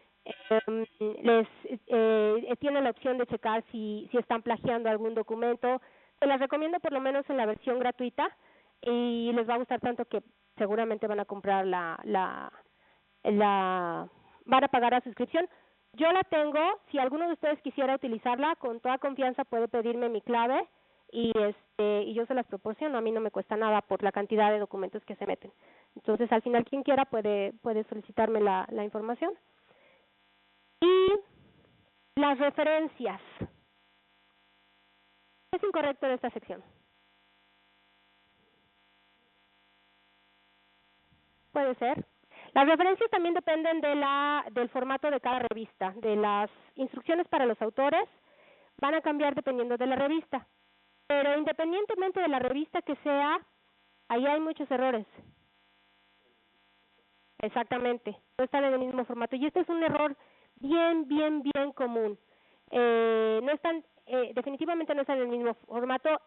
Speaker 3: tiene la opción de checar si están plagiando algún documento. Se las recomiendo por lo menos en la versión gratuita y les va a gustar tanto que seguramente van a comprar van a pagar la suscripción. Yo la tengo, si alguno de ustedes quisiera utilizarla, con toda confianza puede pedirme mi clave y yo se las proporciono, a mí no me cuesta nada por la cantidad de documentos que se meten. Entonces, al final, quien quiera puede solicitarme la información. Y las referencias. ¿Qué es incorrecto en esta sección? Puede ser. Las referencias también dependen del formato de cada revista. De las instrucciones para los autores van a cambiar dependiendo de la revista. Pero independientemente de la revista que sea, ahí hay muchos errores. Exactamente, no están en el mismo formato. Y este es un error bien común. Definitivamente no están en el mismo formato.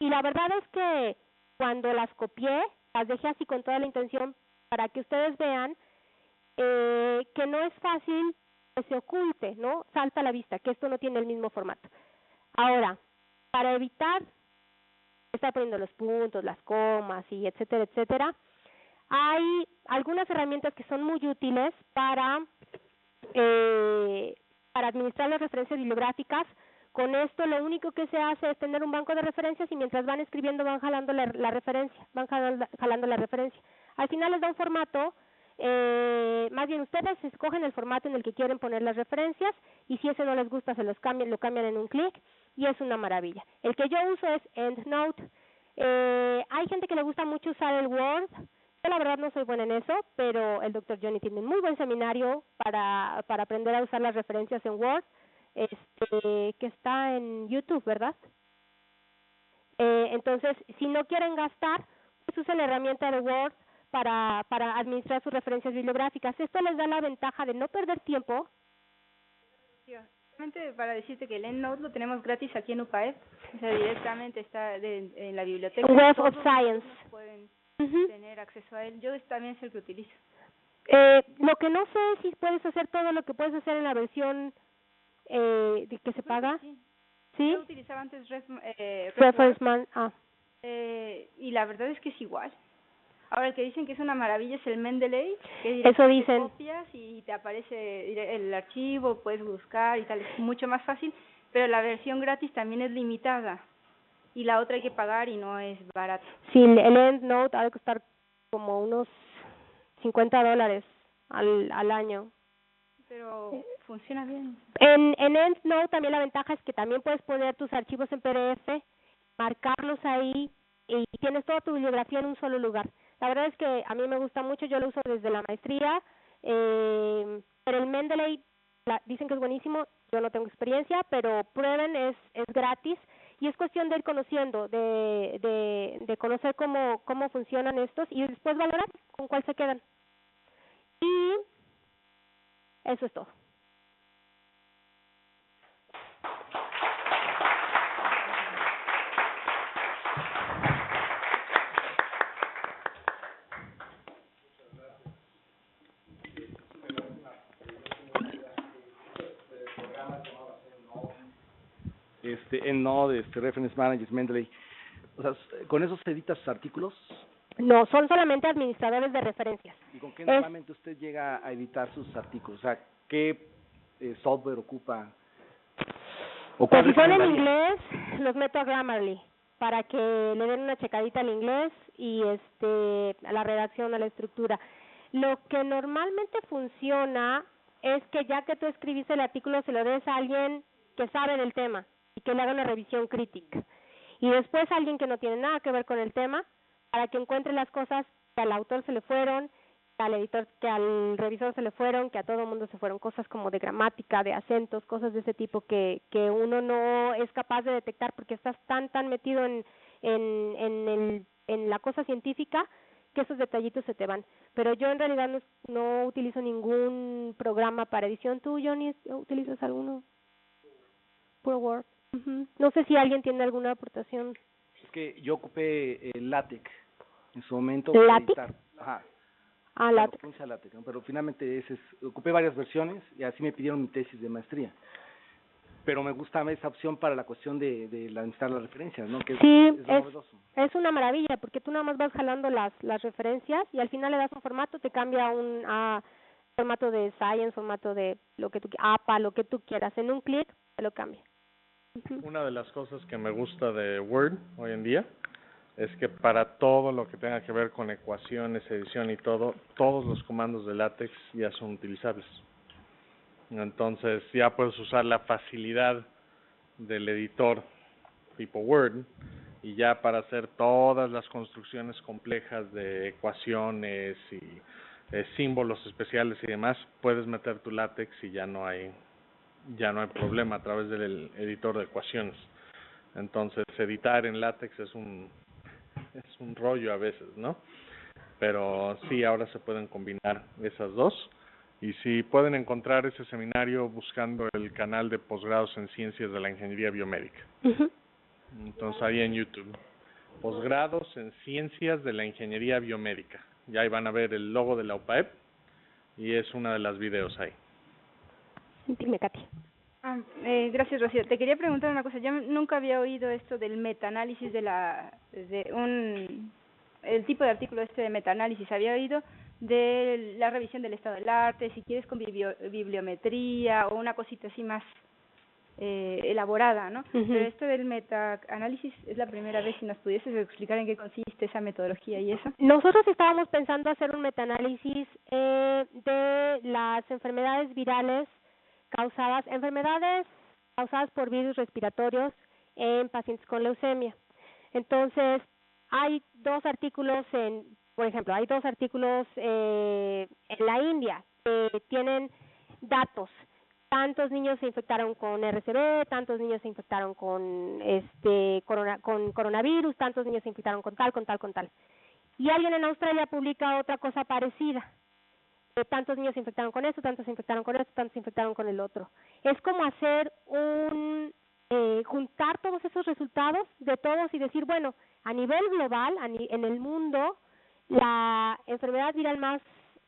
Speaker 3: Y la verdad es que cuando las copié, las dejé así con toda la intención para que ustedes vean que no es fácil que se oculte, ¿no? Salta a la vista, que esto no tiene el mismo formato. Ahora, para evitar estar poniendo los puntos, las comas y etcétera, hay algunas herramientas que son muy útiles para administrar las referencias bibliográficas. Con esto lo único que se hace es tener un banco de referencias y mientras van escribiendo van jalando la referencia, Al final les da un formato, más bien ustedes escogen el formato en el que quieren poner las referencias y si ese no les gusta lo cambian en un clic y es una maravilla. El que yo uso es EndNote. Hay gente que le gusta mucho usar el Word. Yo la verdad no soy buena en eso, pero el Dr. Johnny tiene un muy buen seminario para aprender a usar las referencias en Word, que está en YouTube, ¿verdad? Entonces, si no quieren gastar, pues usen la herramienta de Word para administrar sus referencias bibliográficas. Esto les da la ventaja de no perder tiempo.
Speaker 4: Solamente para decirte que el EndNote lo tenemos gratis aquí en UPAEP, o sea, directamente está en la biblioteca.
Speaker 3: Web
Speaker 4: Todos
Speaker 3: of Science.
Speaker 4: Pueden
Speaker 3: Ujú.
Speaker 4: tener acceso a él. Yo también es el que utilizo.
Speaker 3: Lo que no sé es si puedes hacer todo lo que puedes hacer en la versión de que se paga.
Speaker 4: Sí.
Speaker 3: ¿Sí?
Speaker 4: Yo utilizaba antes
Speaker 3: Reference Man. Ah.
Speaker 4: Y la verdad es que es igual. Ahora, el que dicen que es una maravilla es el Mendeley, que
Speaker 3: Eso dicen.
Speaker 4: copias y te aparece el archivo, puedes buscar y tal, es mucho más fácil, pero la versión gratis también es limitada y la otra hay que pagar y no es barata.
Speaker 3: Sí, el EndNote ha de costar como unos $50 al año.
Speaker 4: Pero funciona bien.
Speaker 3: En EndNote también la ventaja es que también puedes poner tus archivos en PDF, marcarlos ahí y tienes toda tu bibliografía en un solo lugar. La verdad es que a mí me gusta mucho, yo lo uso desde la maestría, pero el Mendeley dicen que es buenísimo, yo no tengo experiencia, pero prueben, es gratis y es cuestión de ir conociendo, de conocer cómo funcionan estos y después valorar con cuál se quedan. Y eso es todo.
Speaker 5: EndNote, Reference Manager, Mendeley. O sea, ¿con esos editas sus artículos?
Speaker 3: No, son solamente administradores de referencias.
Speaker 5: ¿Y con qué normalmente usted llega a editar sus artículos? O sea, ¿qué software ocupa? ¿O
Speaker 3: Pues si
Speaker 5: cuál
Speaker 3: son en
Speaker 5: recomendaría?
Speaker 3: inglés, los meto a Grammarly para que le den una checadita al inglés y a la redacción, a la estructura. Lo que normalmente funciona es que ya que tú escribiste el artículo se lo des a alguien que sabe del tema y que le haga una revisión crítica. Y después a alguien que no tiene nada que ver con el tema para que encuentre las cosas que al autor se le fueron, al editor, que al revisor se le fueron, que a todo el mundo se fueron, cosas como de gramática, de acentos, cosas de ese tipo que uno no es capaz de detectar porque estás tan metido en la cosa científica que esos detallitos se te van. Pero yo en realidad no utilizo ningún programa para edición. ¿Tú, Johnny, utilizas alguno? Puro Word. No sé si alguien tiene alguna aportación.
Speaker 5: Es que yo ocupé LaTeX en su momento.
Speaker 3: ¿LaTeX?
Speaker 5: Ajá.
Speaker 3: Ah,
Speaker 5: Bueno,
Speaker 3: LaTeX.
Speaker 5: pronuncia LaTeX, ¿no? Pero finalmente ocupé varias versiones y así me pidieron mi tesis de maestría. Pero me gusta esa opción para la cuestión de administrar las referencias, ¿no? Que
Speaker 3: Sí,
Speaker 5: es novedoso.
Speaker 3: es una maravilla porque tú nada más vas jalando las referencias y al final le das un formato, te cambia a formato de Science, formato de lo que tú APA, lo que tú quieras. En un clic te lo cambia.
Speaker 1: Una de las cosas que me gusta de Word hoy en día es que para todo lo que tenga que ver con ecuaciones, edición y todo, todos los comandos de LaTeX ya son utilizables. Entonces ya puedes usar la facilidad del editor tipo Word y ya para hacer todas las construcciones complejas de ecuaciones y símbolos especiales y demás, puedes meter tu LaTeX y ya no hay problema a través del editor de ecuaciones. Entonces editar en LaTeX es un rollo a veces, ¿no? Pero sí, ahora se pueden combinar esas dos. Y si pueden encontrar ese seminario buscando el canal de posgrados en ciencias de la ingeniería biomédica. Entonces ahí en YouTube, posgrados en ciencias de la ingeniería biomédica. Y ahí van a ver el logo de la UPAEP y es una de las videos ahí.
Speaker 3: Dime, Katy.
Speaker 4: Gracias, Rocío. Te quería preguntar una cosa. Yo nunca había oído esto del metaanálisis el tipo de artículo de metaanálisis. Había oído de la revisión del estado del arte, si quieres con bibliometría o una cosita así más elaborada, ¿no? Pero esto del metaanálisis es la primera vez. Si nos pudieses explicar en qué consiste esa metodología y eso.
Speaker 3: Nosotros estábamos pensando hacer un metaanálisis de las enfermedades virales causadas por virus respiratorios en pacientes con leucemia. Entonces, hay 2 artículos por ejemplo, hay 2 artículos en la India que tienen datos. Tantos niños se infectaron con RCV, tantos niños se infectaron con con coronavirus, tantos niños se infectaron con tal. Y alguien en Australia publica otra cosa parecida. Tantos niños se infectaron con esto, tantos se infectaron con esto, tantos se infectaron con el otro. Es como hacer juntar todos esos resultados de todos y decir, bueno, a nivel global, en el mundo, la enfermedad viral más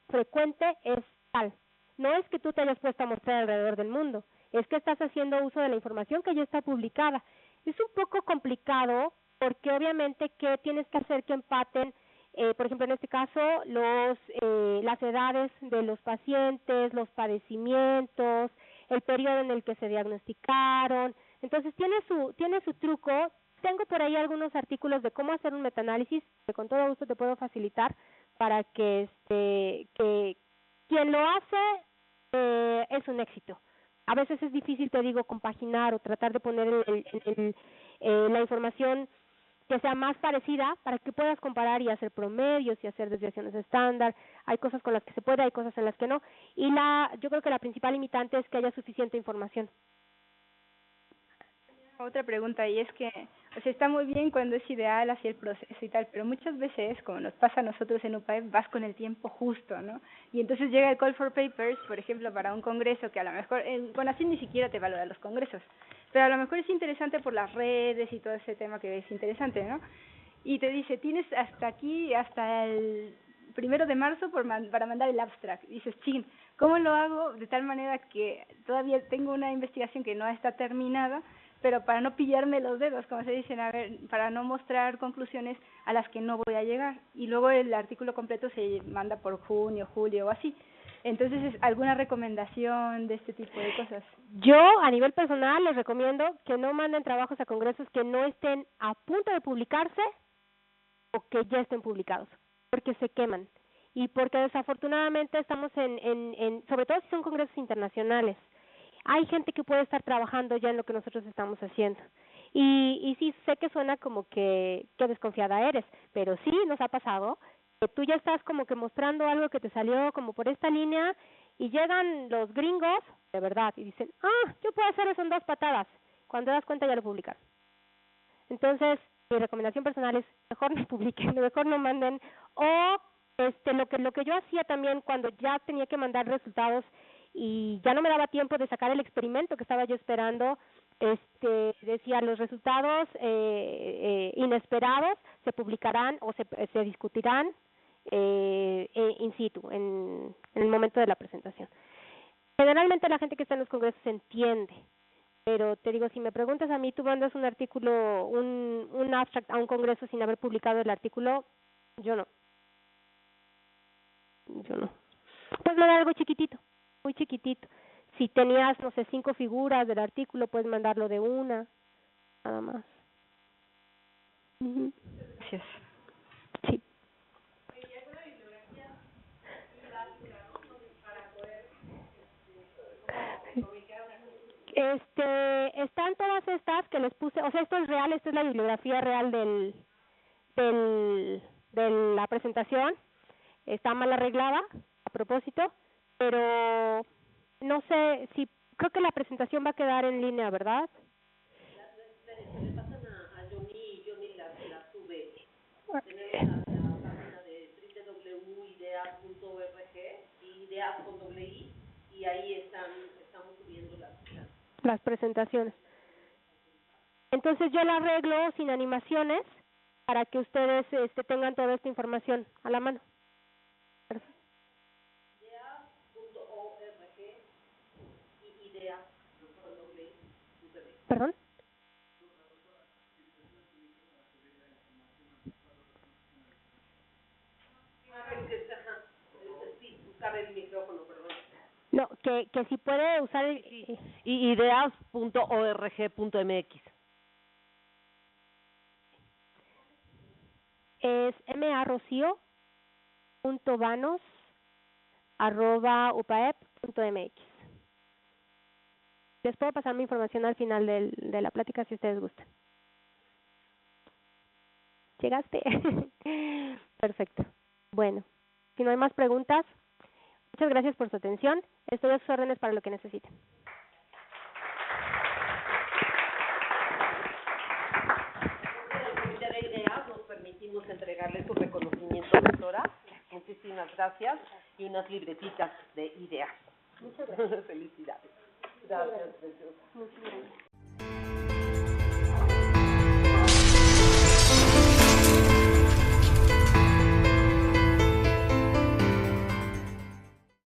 Speaker 3: frecuente es tal. No es que tú te hayas puesto a mostrar alrededor del mundo, es que estás haciendo uso de la información que ya está publicada. Es un poco complicado porque obviamente que tienes que hacer que empaten, por ejemplo en este caso, las edades de los pacientes, los padecimientos, el periodo en el que se diagnosticaron. Entonces tiene su truco. Tengo por ahí algunos artículos de cómo hacer un metaanálisis que con todo gusto te puedo facilitar para que quien lo hace es un éxito. A veces es difícil, te digo, compaginar o tratar de poner la información que sea más parecida para que puedas comparar y hacer promedios y hacer desviaciones estándar. Hay cosas con las que se puede, hay cosas en las que no. Y yo creo que la principal limitante es que haya suficiente información.
Speaker 4: Otra pregunta, y es que, o sea, está muy bien cuando es ideal hacia el proceso y tal, pero muchas veces, como nos pasa a nosotros en UPAEP, vas con el tiempo justo, ¿no? Y entonces llega el call for papers, por ejemplo, para un congreso, que a lo mejor, CONACYT ni siquiera te valora los congresos, pero a lo mejor es interesante por las redes y todo ese tema que es interesante, ¿no? Y te dice, tienes hasta aquí, hasta el 1 de marzo para mandar el abstract. Y dices, chin, ¿cómo lo hago de tal manera que todavía tengo una investigación que no está terminada, pero para no pillarme los dedos, como se dicen, para no mostrar conclusiones a las que no voy a llegar? Y luego el artículo completo se manda por junio, julio o así. Entonces, ¿alguna recomendación de este tipo de cosas?
Speaker 3: Yo, a nivel personal, les recomiendo que no manden trabajos a congresos que no estén a punto de publicarse o que ya estén publicados, porque se queman. Y porque desafortunadamente estamos sobre todo si son congresos internacionales, hay gente que puede estar trabajando ya en lo que nosotros estamos haciendo. Y sí, sé que suena como que desconfiada eres, pero sí nos ha pasado que tú ya estás como que mostrando algo que te salió como por esta línea y llegan los gringos, de verdad, y dicen, yo puedo hacer eso en 2 patadas. Cuando te das cuenta ya lo publicaron. Entonces, mi recomendación personal es mejor no publiquen, mejor no manden. O lo que yo hacía también cuando ya tenía que mandar resultados y ya no me daba tiempo de sacar el experimento que estaba yo esperando, decía los resultados inesperados se publicarán o se discutirán in situ, en el momento de la presentación. Generalmente la gente que está en los congresos entiende, pero te digo, si me preguntas a mí, tú mandas un artículo, un abstract a un congreso sin haber publicado el artículo, yo no. Pues mandar algo chiquitito, muy chiquitito. Si tenías, no sé, 5 figuras del artículo, puedes mandarlo de una, nada más.
Speaker 4: Gracias.
Speaker 3: Sí. Están todas estas que les puse, o sea, esto es real, esta es la bibliografía real de la presentación. Está mal arreglada, a propósito, pero no sé si, creo que la presentación va a quedar en línea, ¿verdad?
Speaker 2: Se le pasan a Johnny y Johnny la sube. Tenemos la página de www.ideas.org, ideas con doble I, y ahí estamos subiendo
Speaker 3: las presentaciones. Entonces yo la arreglo sin animaciones para que ustedes tengan toda esta información a la mano.
Speaker 2: Ideas.org y ideas con doble I.
Speaker 3: ¿Perdón?
Speaker 2: Sí, buscar el micrófono, perdón.
Speaker 3: No, que si puede usar
Speaker 2: ideas.org.mx.
Speaker 3: Es marrocio.vanos@upaep.mx. Les puedo pasar mi información al final de la plática si ustedes gustan. ¿Llegaste? Perfecto. Bueno, si no hay más preguntas, muchas gracias por su atención. Estoy a sus órdenes para lo que necesiten.
Speaker 2: El Comité de Ideas nos permitimos entregarle su reconocimiento, doctora. Muchísimas gracias y unas libretitas de ideas. Muchas gracias. Felicidades. Gracias, preciosa.
Speaker 3: Muchas gracias.